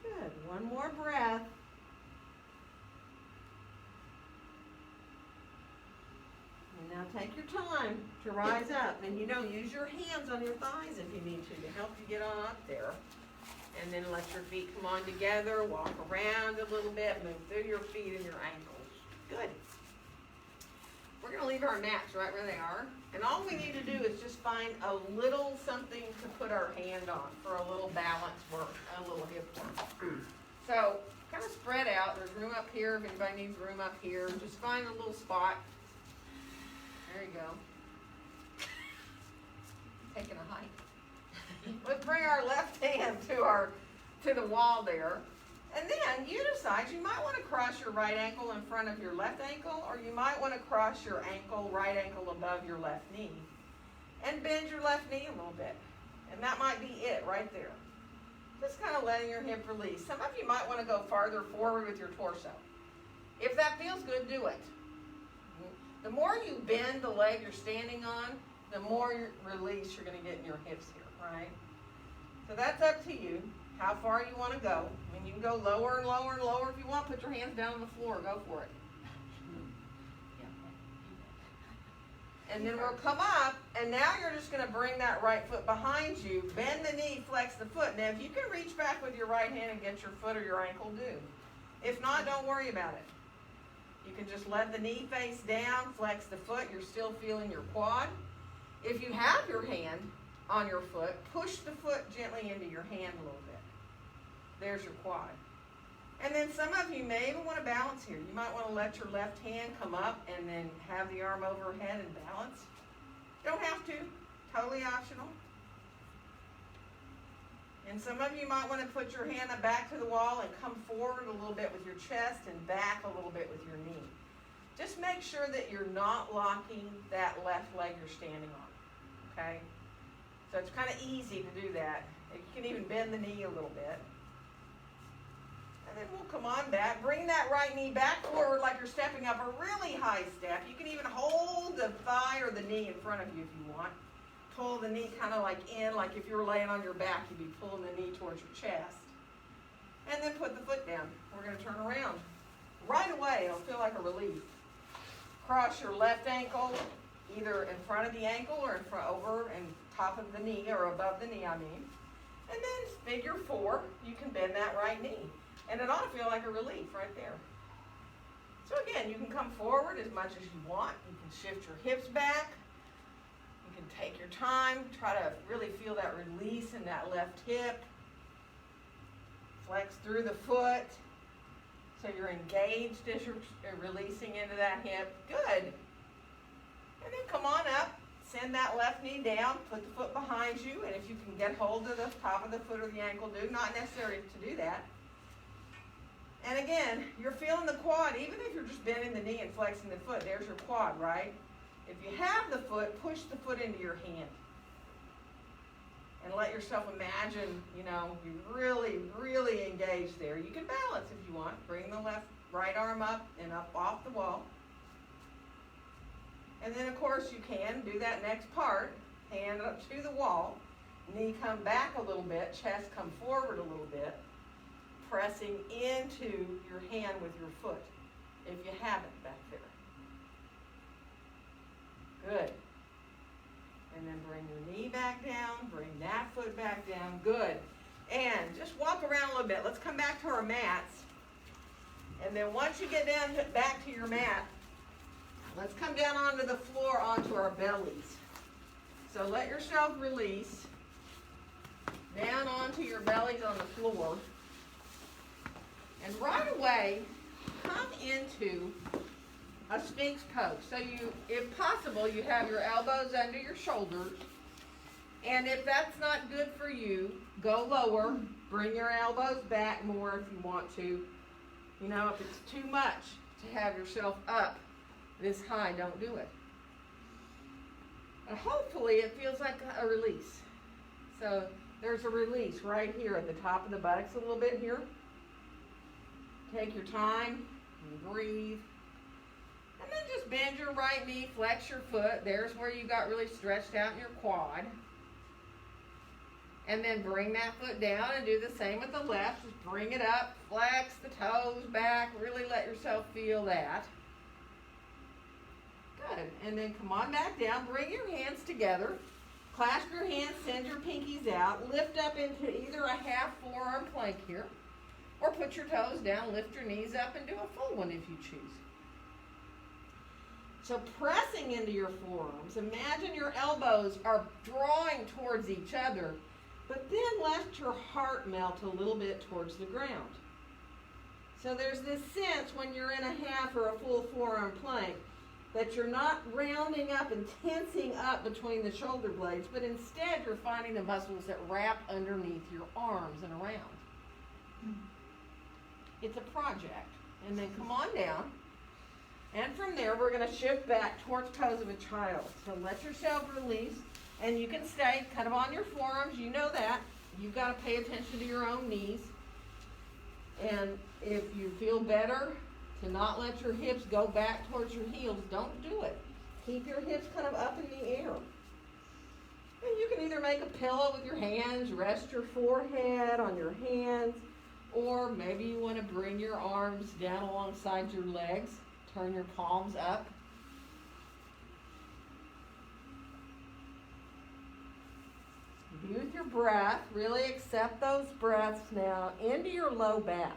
Good. One more breath. Now take your time to rise up, and you know, use your hands on your thighs if you need to help you get on up there. And then let your feet come on together, walk around a little bit, move through your feet and your ankles. Good. We're going to leave our mats right where they are, and all we need to do is just find a little something to put our hand on for a little balance work, a little hip work. So kind of spread out. There's room up here if anybody needs room up here. Just find a little spot. There you go. Taking a hike. Let's bring our left hand to the wall there. And then you decide, you might want to cross your right ankle in front of your left ankle, or you might want to cross your right ankle above your left knee. And bend your left knee a little bit. And that might be it right there. Just kind of letting your hip release. Some of you might want to go farther forward with your torso. If that feels good, do it. The more you bend the leg you're standing on, the more release you're going to get in your hips here, right? So that's up to you, how far you want to go. I mean, you can go lower and lower and lower if you want. Put your hands down on the floor. Go for it. And then we'll come up, and now you're just going to bring that right foot behind you. Bend the knee, flex the foot. Now, if you can reach back with your right hand and get your foot or your ankle, do. If not, don't worry about it. You can just let the knee face down, flex the foot. You're still feeling your quad. If you have your hand on your foot, push the foot gently into your hand a little bit. There's your quad. And then some of you may even want to balance here. You might want to let your left hand come up and then have the arm overhead and balance. You don't have to. Totally optional. And some of you might want to put your hand back to the wall and come forward a little bit with your chest and back a little bit with your knee. Just make sure that you're not locking that left leg you're standing on, okay? So it's kind of easy to do that. You can even bend the knee a little bit. And then we'll come on back. Bring that right knee back forward like you're stepping up a really high step. You can even hold the thigh or the knee in front of you if you want. Pull the knee kind of like in, like if you were laying on your back, you'd be pulling the knee towards your chest. And then put the foot down. We're going to turn around. Right away, it'll feel like a relief. Cross your left ankle, either in front of the ankle or in front, over and top of the knee, or above the knee, I mean. And then figure 4, you can bend that right knee. And it ought to feel like a relief right there. So again, you can come forward as much as you want. You can shift your hips back. You can take your time. Try to really feel that release in that left hip. Flex through the foot. So you're engaged as you're releasing into that hip. Good. And then come on up. Send that left knee down. Put the foot behind you. And if you can get hold of the top of the foot or the ankle, do. Not necessary to do that. And again, you're feeling the quad. Even if you're just bending the knee and flexing the foot, there's your quad, right? If you have the foot, push the foot into your hand. And let yourself imagine, you really, really engaged there. You can balance if you want. Bring the right arm up and up off the wall. And then, of course, you can do that next part. Hand up to the wall. Knee come back a little bit. Chest come forward a little bit. Pressing into your hand with your foot, if you have it back there. Good. And then bring your knee back down, bring that foot back down. Good. And just walk around a little bit. Let's come back to our mats. And then once you get down back to your mat, let's come down onto the floor, onto our bellies. So let yourself release down onto your bellies on the floor. And right away, come into a Sphinx pose. So you, if possible, you have your elbows under your shoulders. And if that's not good for you, go lower. Bring your elbows back more if you want to. If it's too much to have yourself up this high, don't do it. And hopefully it feels like a release. So there's a release right here at the top of the buttocks a little bit here. Take your time and breathe. And then just bend your right knee, flex your foot. There's where you got really stretched out in your quad. And then bring that foot down and do the same with the left. Just bring it up, flex the toes back, really let yourself feel that. Good. And then come on back down, bring your hands together. Clasp your hands, send your pinkies out. Lift up into either a half forearm plank here. Or put your toes down, lift your knees up, and do a full one if you choose. So pressing into your forearms, imagine your elbows are drawing towards each other, but then let your heart melt a little bit towards the ground. So there's this sense when you're in a half or a full forearm plank that you're not rounding up and tensing up between the shoulder blades, but instead you're finding the muscles that wrap underneath your arms and around. It's a project. And then come on down. And from there, we're going to shift back towards pose of a child. So let yourself release. And you can stay kind of on your forearms. You know that. You've got to pay attention to your own knees. And if you feel better to not let your hips go back towards your heels, don't do it. Keep your hips kind of up in the air. And you can either make a pillow with your hands, rest your forehead on your hands, or maybe you want to bring your arms down alongside your legs. Turn your palms up. Be with your breath. Really accept those breaths now into your low back.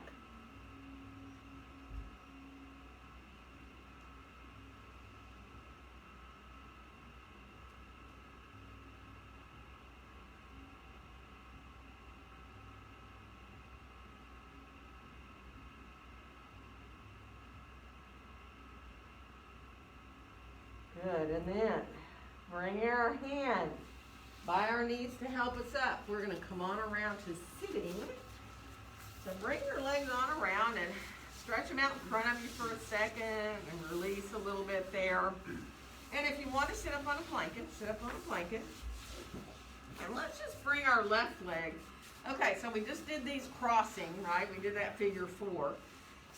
Good, and then bring our hand by our knees to help us up. We're going to come on around to sitting. So bring your legs on around and stretch them out in front of you for a second and release a little bit there. And if you want to sit up on a blanket, sit up on a blanket. And let's just bring our left leg. Okay, so we just did these crossing, right? We did that figure 4.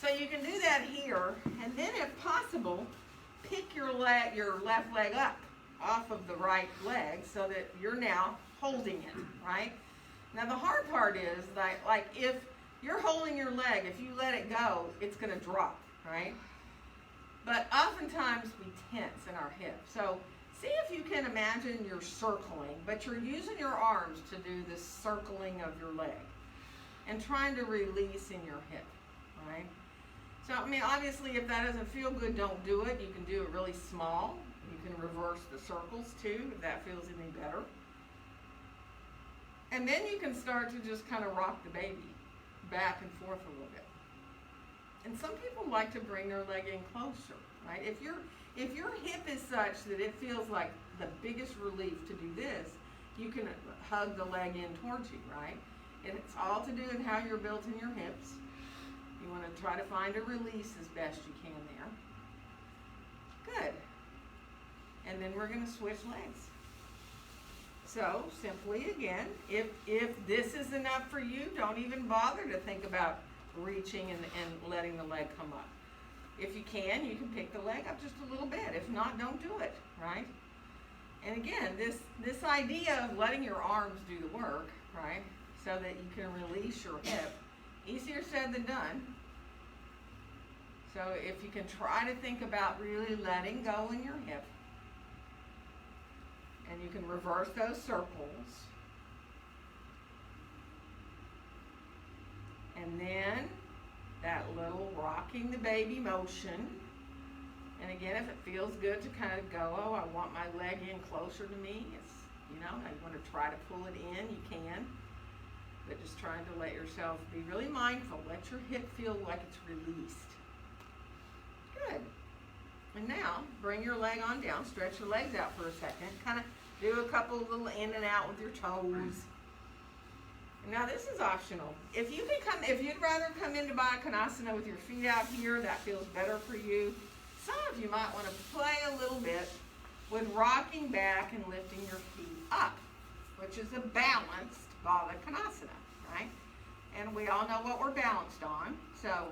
So you can do that here, and then if possible, pick your left leg up off of the right leg so that you're now holding it, right? Now the hard part is that, like, if you're holding your leg, if you let it go, it's going to drop, right? But oftentimes we tense in our hips. So see if you can imagine you're circling, but you're using your arms to do this circling of your leg and trying to release in your hip, right? So, I mean, obviously, if that doesn't feel good, don't do it. You can do it really small. You can reverse the circles, too, if that feels any better. And then you can start to just kind of rock the baby back and forth a little bit. And some people like to bring their leg in closer, right? If your hip is such that it feels like the biggest relief to do this, you can hug the leg in towards you, right? And it's all to do with how you're built in your hips. You want to try to find a release as best you can there. Good. And then we're going to switch legs. So simply again, if this is enough for you, don't even bother to think about reaching and letting the leg come up. If you can pick the leg up just a little bit. If not, don't do it, right? And again, this idea of letting your arms do the work, right, so that you can release your hip, easier said than done. So if you can try to think about really letting go in your hip, and you can reverse those circles. And then that little rocking the baby motion. And again, if it feels good to kind of go, oh, I want my leg in closer to me. It's, I want to try to pull it in, you can. But just trying to let yourself be really mindful. Let your hip feel like it's released. Good. And now, bring your leg on down. Stretch your legs out for a second. Kind of do a couple little in and out with your toes. Now this is optional. If you'd rather come into Baddha Konasana with your feet out here, that feels better for you. Some of you might want to play a little bit with rocking back and lifting your feet up, which is a balanced Baddha Konasana, right? And we all know what we're balanced on. So,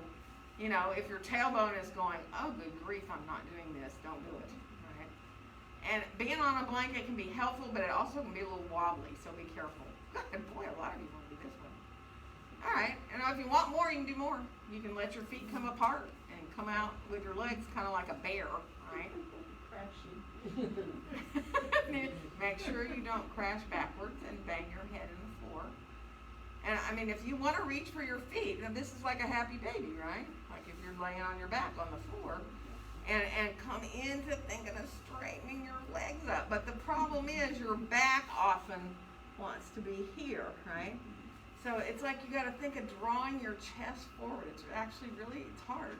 if your tailbone is going, oh, good grief, I'm not doing this, don't do it, right? And being on a blanket can be helpful, but it also can be a little wobbly, so be careful. And boy, a lot of you want to do this one. All right, and if you want more, you can do more. You can let your feet come apart and come out with your legs kind of like a bear, right? Make sure you don't crash backwards and bang your head in the floor. And I mean, if you want to reach for your feet, then this is like a happy baby, right? Like if you're laying on your back on the floor, and come into thinking of straightening your legs up. But the problem is your back often wants to be here, right? So it's like you got to think of drawing your chest forward. It's actually it's hard.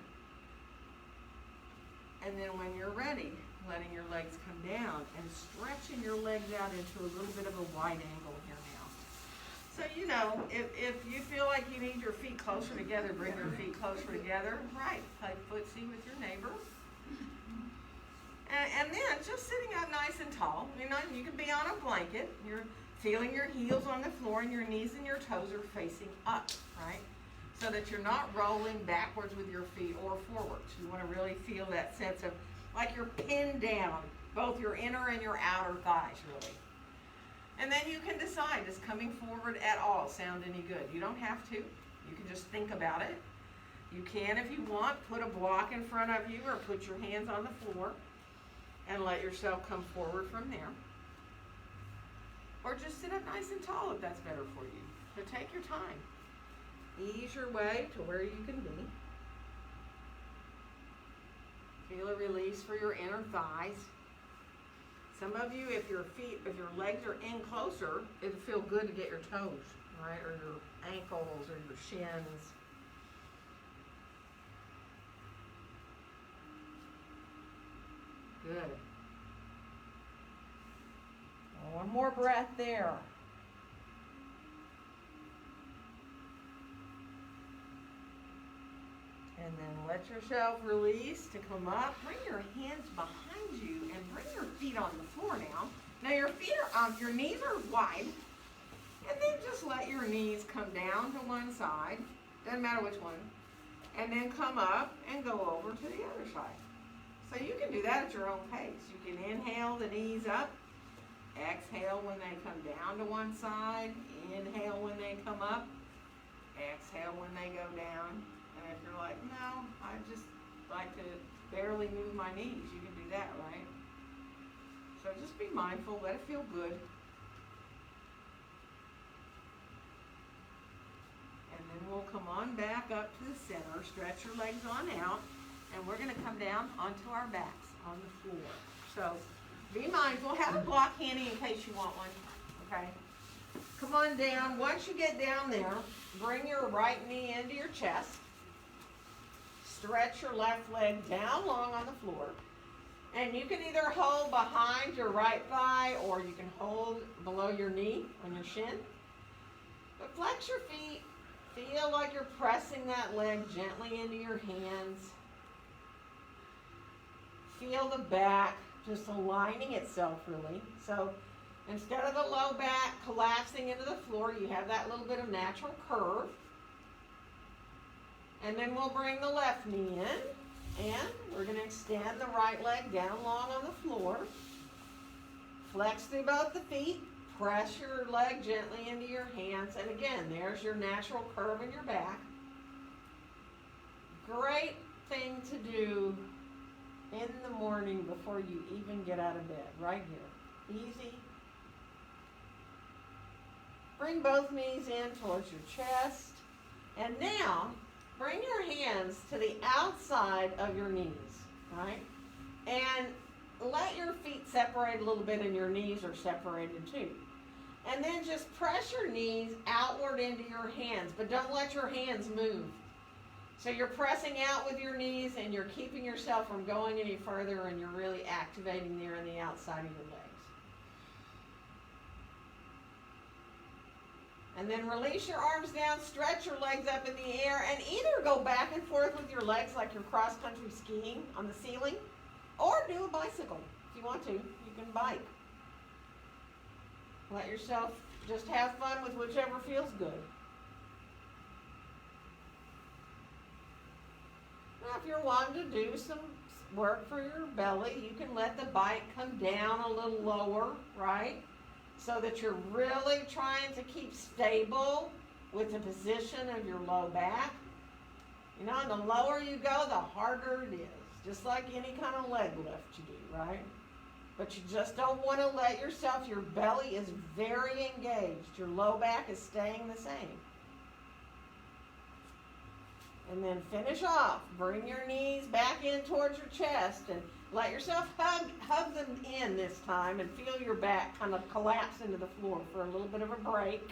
And then when you're ready, letting your legs come down and stretching your legs out into a little bit of a wide angle here now. So, if you feel like you need your feet closer together, bring your feet closer together. Right, play footsie with your neighbor. And then just sitting up nice and tall. You can be on a blanket. You're feeling your heels on the floor and your knees and your toes are facing up, right? So that you're not rolling backwards with your feet or forwards. You want to really feel that sense of like you're pinned down, both your inner and your outer thighs, really. And then you can decide, does coming forward at all sound any good? You don't have to. You can just think about it. You can, if you want, put a block in front of you or put your hands on the floor and let yourself come forward from there. Or just sit up nice and tall if that's better for you. So take your time. Ease your way to where you can be. Feel a release for your inner thighs. Some of you, if your legs are in closer, it'll feel good to get your toes, right? Or your ankles or your shins. Good. One more breath there. And then let yourself release to come up. Bring your hands behind you and bring your feet on the floor now. Now your knees are wide. And then just let your knees come down to one side. Doesn't matter which one. And then come up and go over to the other side. So you can do that at your own pace. You can inhale the knees up. Exhale when they come down to one side. Inhale when they come up. Exhale when they go down. And if you're like, no, I just like to barely move my knees, you can do that, right? So just be mindful, let it feel good. And then we'll come on back up to the center, stretch your legs on out, and we're going to come down onto our backs on the floor. So be mindful, have a block handy in case you want one, okay? Come on down. Once you get down there, bring your right knee into your chest. stretch your left leg down long on the floor. And you can either hold behind your right thigh or you can hold below your knee on your shin. But flex your feet. Feel like you're pressing that leg gently into your hands. Feel the back just aligning itself really. So instead of the low back collapsing into the floor, you have that little bit of natural curve. And then we'll bring the left knee in, and we're going to extend the right leg down long on the floor. Flex through both the feet. Press your leg gently into your hands. And again, there's your natural curve in your back. Great thing to do in the morning before you even get out of bed, right here. Easy. Bring both knees in towards your chest. And now, bring your hands to the outside of your knees, right? And let your feet separate a little bit and your knees are separated too. And then just press your knees outward into your hands, but don't let your hands move. So you're pressing out with your knees and you're keeping yourself from going any further, and you're really activating there on the outside of your legs. And then release your arms down, stretch your legs up in the air, and either go back and forth with your legs like you're cross-country skiing on the ceiling, or do a bicycle. If you want to, you can bike. Let yourself just have fun with whichever feels good. Now, if you're wanting to do some work for your belly, you can let the bike come down a little lower, right? So that you're really trying to keep stable with the position of your low back. You know, and the lower you go, the harder it is. Just like any kind of leg lift you do, right? But you just don't want to let yourself, your belly is very engaged. Your low back is staying the same. And then finish off. Bring your knees back in towards your chest and let yourself hug them in this time, and feel your back kind of collapse into the floor for a little bit of a break.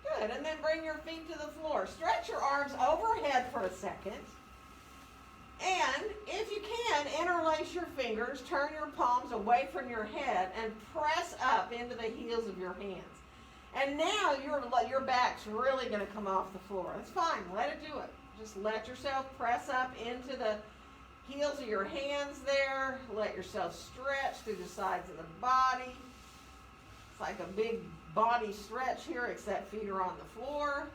Good, and then bring your feet to the floor. Stretch your arms overhead for a second. And if you can, interlace your fingers, turn your palms away from your head, and press up into the heels of your hands. And now your back's really going to come off the floor. It's fine, let it do it. Just let yourself press up into the heels of your hands there. Let yourself stretch through the sides of the body. It's like a big body stretch here, except feet are on the floor.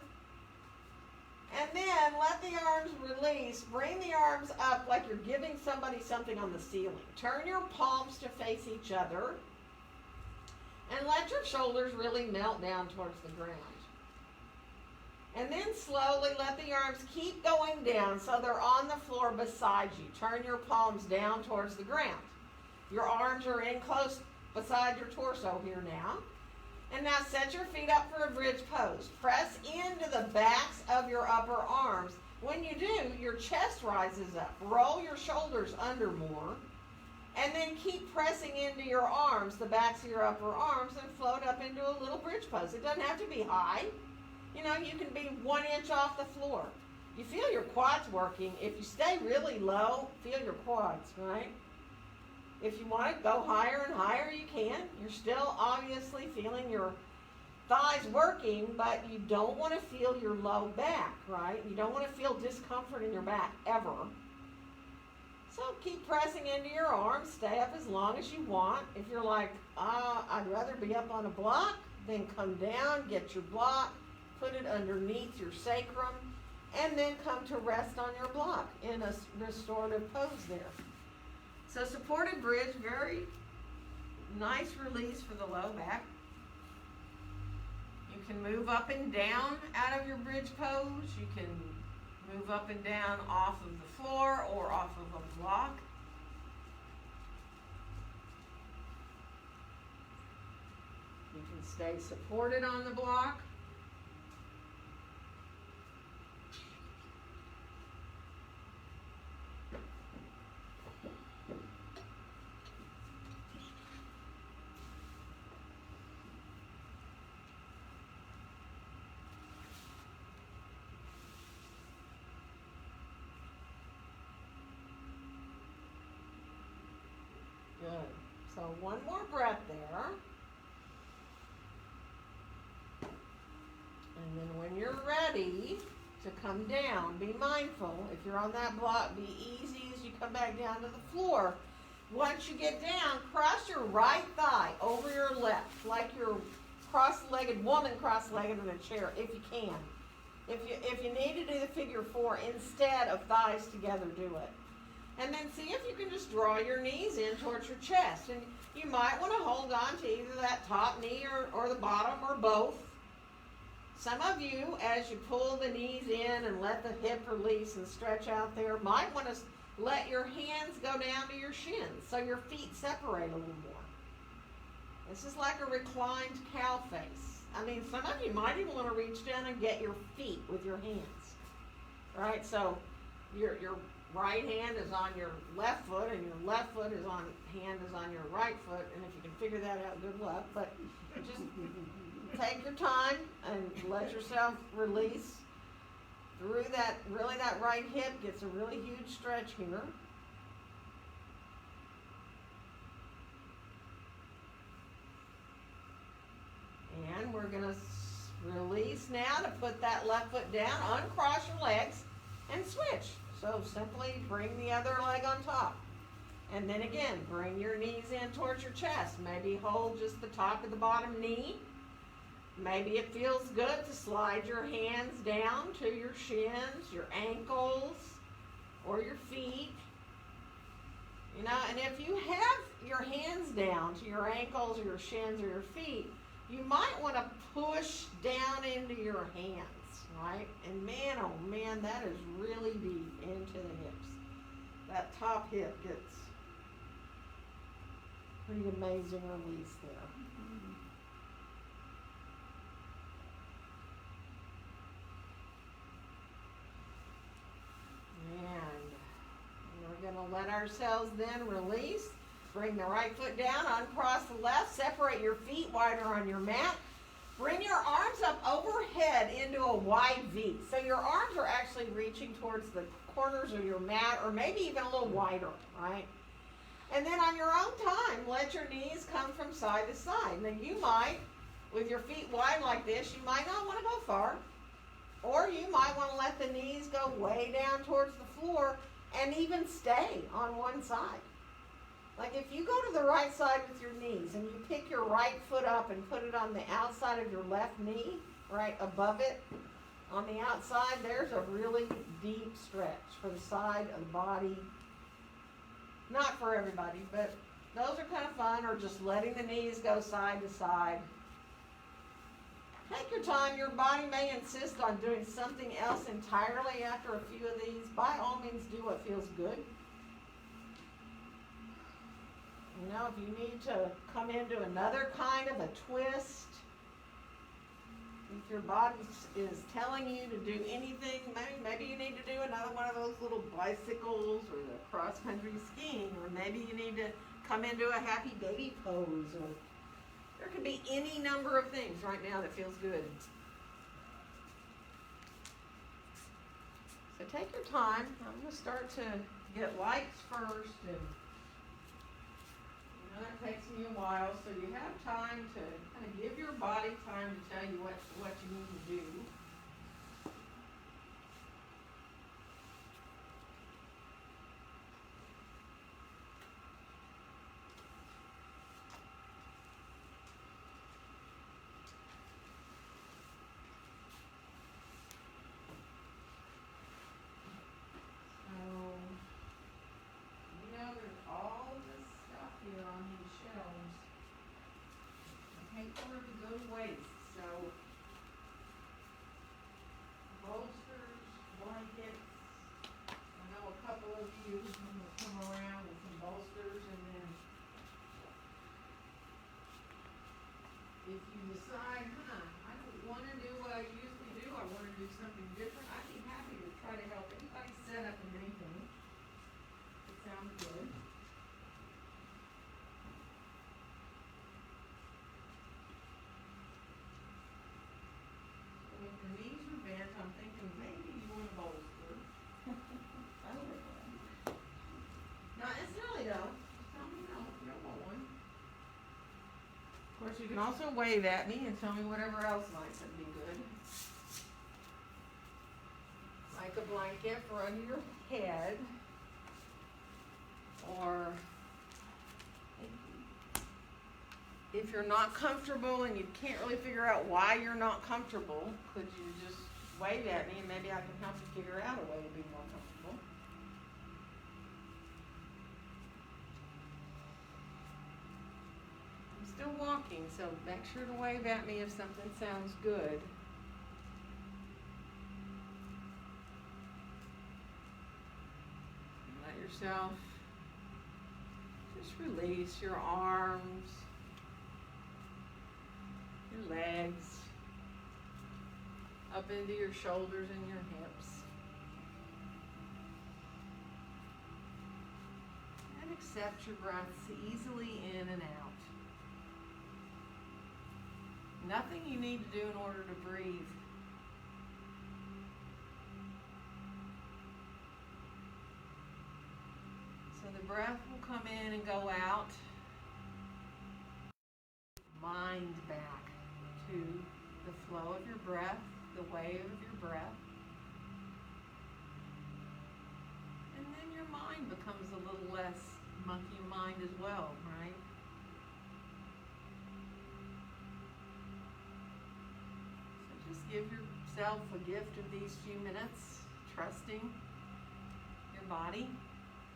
And then let the arms release. Bring the arms up like you're giving somebody something on the ceiling. Turn your palms to face each other. And let your shoulders really melt down towards the ground. And then slowly let the arms keep going down so they're on the floor beside you. Turn your palms down towards the ground. Your arms are in close beside your torso here now. And now set your feet up for a bridge pose. Press into the backs of your upper arms. When you do, your chest rises up. Roll your shoulders under more. And then keep pressing into your arms, the backs of your upper arms, and float up into a little bridge pose. It doesn't have to be high. You know, you can be 1 inch off the floor. You feel your quads working. If you stay really low, feel your quads, right? If you want to go higher and higher, you can. You're still obviously feeling your thighs working, but you don't want to feel your low back, right? You don't want to feel discomfort in your back ever. So keep pressing into your arms. Stay up as long as you want. If you're like, I'd rather be up on a block, then come down, get your block, put it underneath your sacrum, and then come to rest on your block in a restorative pose there. So supported bridge, very nice release for the low back. You can move up and down out of your bridge pose. You can move up and down off of the floor or off of a block. You can stay supported on the block. So one more breath there. And then when you're ready to come down, be mindful. If you're on that block, be easy as you come back down to the floor. Once you get down, cross your right thigh over your left, like you're cross-legged woman, cross-legged in a chair, if you can. If you need to do the figure 4 instead of thighs together, do it. And then see if you can just draw your knees in towards your chest. And you might want to hold on to either that top knee or the bottom or both. Some of you, as you pull the knees in and let the hip release and stretch out there, might want to let your hands go down to your shins so your feet separate a little more. This is like a reclined cow face. I mean, some of you might even want to reach down and get your feet with your hands. Right? So your right hand is on your left foot and your left hand is on your right foot. And if you can figure that out, good luck. But just take your time and let yourself release through that. Really, that right hip gets a really huge stretch here. And we're going to release now to put that left foot down, uncross your legs, and switch. So simply bring the other leg on top. And then again, bring your knees in towards your chest. Maybe hold just the top of the bottom knee. Maybe it feels good to slide your hands down to your shins, your ankles, or your feet. You know, and if you have your hands down to your ankles or your shins or your feet, you might want to push down into your hands, right? And man, oh man, that is really deep into the hips. That top hip gets pretty amazing release there. And we're going to let ourselves then release. Bring the right foot down, uncross the left, separate your feet wider on your mat. Bring your arms up overhead into a wide V. So your arms are actually reaching towards the corners of your mat, or maybe even a little wider, right? And then on your own time, let your knees come from side to side. Now you might, with your feet wide like this, you might not want to go far. Or you might want to let the knees go way down towards the floor and even stay on one side. Like if you go to the right side with your knees and you pick your right foot up and put it on the outside of your left knee, right above it, on the outside, there's a really deep stretch for the side of the body. Not for everybody, but those are kind of fun, or just letting the knees go side to side. Take your time. Your body may insist on doing something else entirely after a few of these. By all means, do what feels good. You know, if you need to come into another kind of a twist, if your body is telling you to do anything, maybe you need to do another one of those little bicycles or the cross-country skiing, or maybe you need to come into a happy baby pose, or there could be any number of things right now that feels good. So take your time. I'm going to start to get likes first, and that takes me a while, so you have time to kind of give your body time to tell you what you need to do. For it to go to waste. So bolsters, blankets. I know a couple of you will come around with some bolsters, and then if you decide, I don't want to do what I usually do, I want to do something different, I'd be happy to try to help anybody set up anything. It sounds good. I'm thinking maybe you want a bolster. Not necessarily though. Just tell me no, you don't want one. can also wave at me and tell me whatever else might be good. Like a blanket for under your head, or if you're not comfortable and you can't really figure out why you're not comfortable, could you just wave at me and maybe I can help you figure out a way to be more comfortable. I'm still walking, so make sure to wave at me if something sounds good. Let yourself just release your arms, your legs, up into your shoulders and your hips. And accept your breaths easily in and out. Nothing you need to do in order to breathe. So the breath will come in and go out. Mind back to the flow of your breath, the wave of your breath. And then your mind becomes a little less monkey mind as well, right? So just give yourself a gift of these few minutes, trusting your body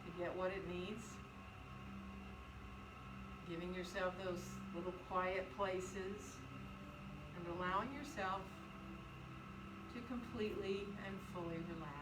to get what it needs. Giving yourself those little quiet places and allowing yourself to completely and fully relax.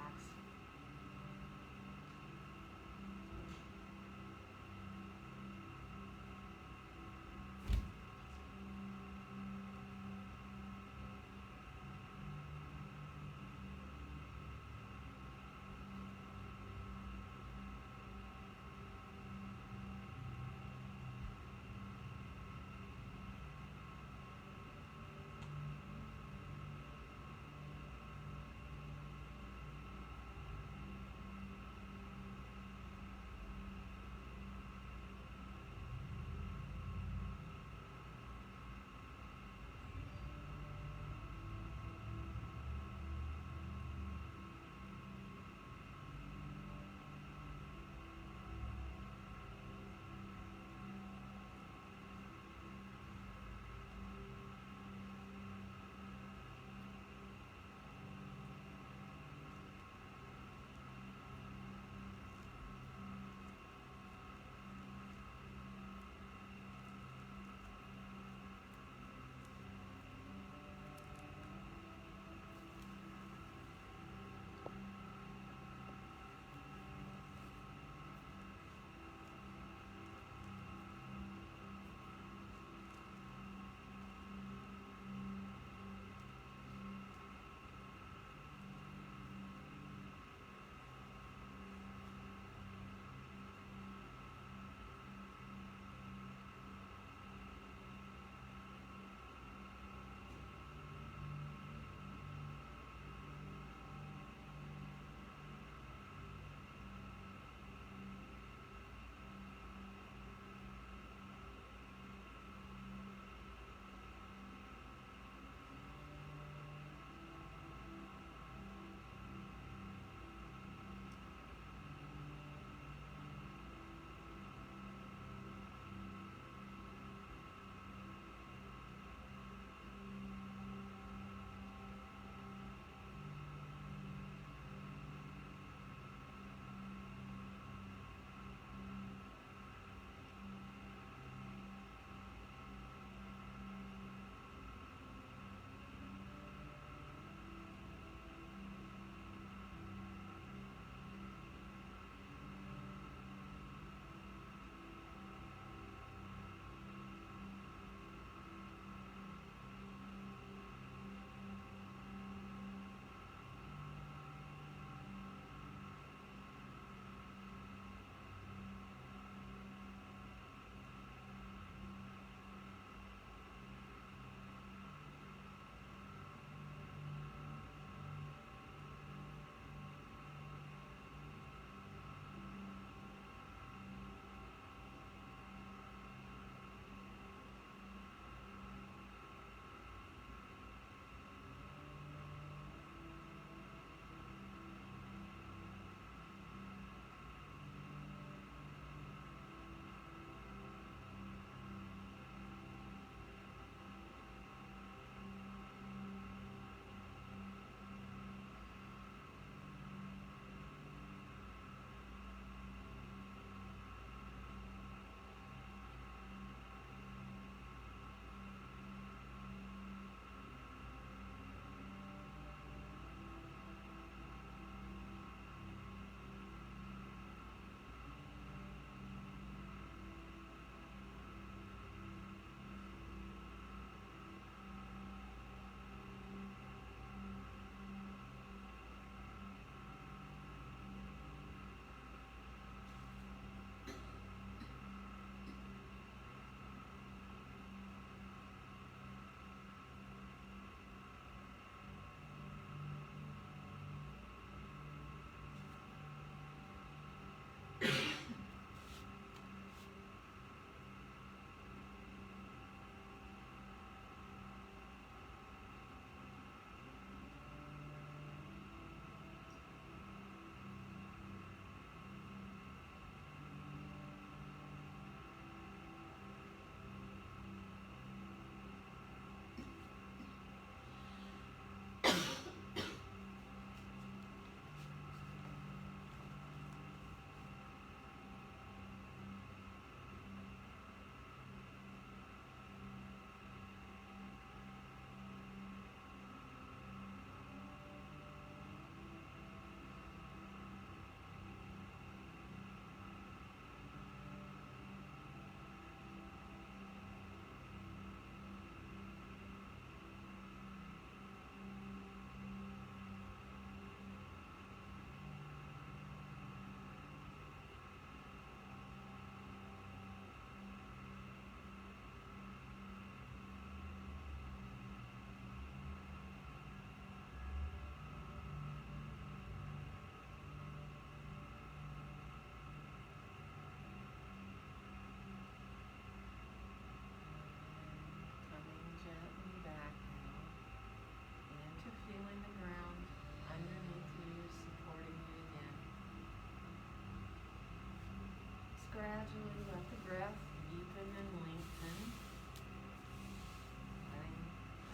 gradually let the breath deepen and lengthen.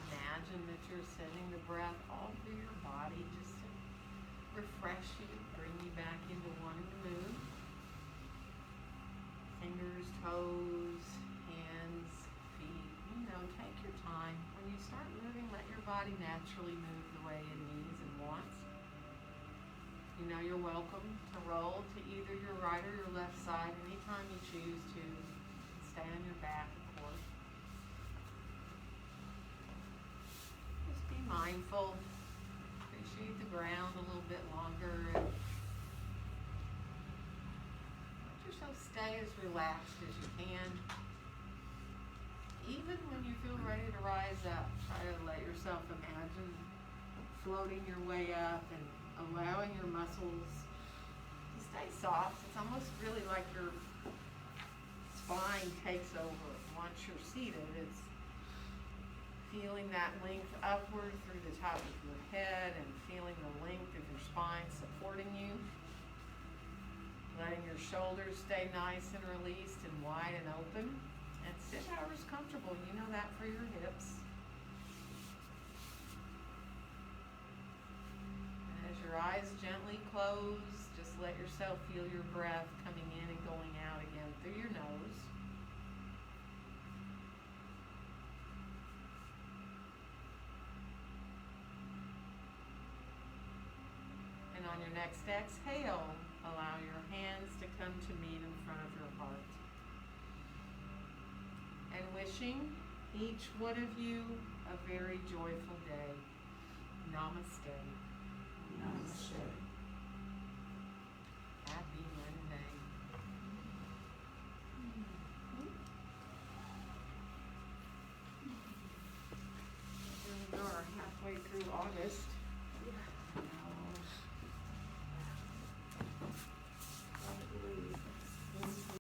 Imagine that you're sending the breath all through your body just to refresh you, bring you back into wanting to move. Fingers, toes, hands, feet, take your time. When you start moving, let your body naturally move the way it needs and wants. You're welcome to roll to either your right or your left side anytime you choose to. Stay on your back, of course. Just be mindful. Appreciate the ground a little bit longer. And let yourself stay as relaxed as you can. Even when you feel ready to rise up, try to let yourself imagine floating your way up and allowing your muscles to stay soft. It's almost really like your spine takes over once you're seated. It's feeling that length upward through the top of your head and feeling the length of your spine supporting you. Letting your shoulders stay nice and released and wide and open. And sit however's comfortable. You know that for your hips. Your eyes gently close. Just let yourself feel your breath coming in and going out again through your nose. And on your next exhale, allow your hands to come to meet in front of your heart. And wishing each one of you a very joyful day. Namaste. Namaste.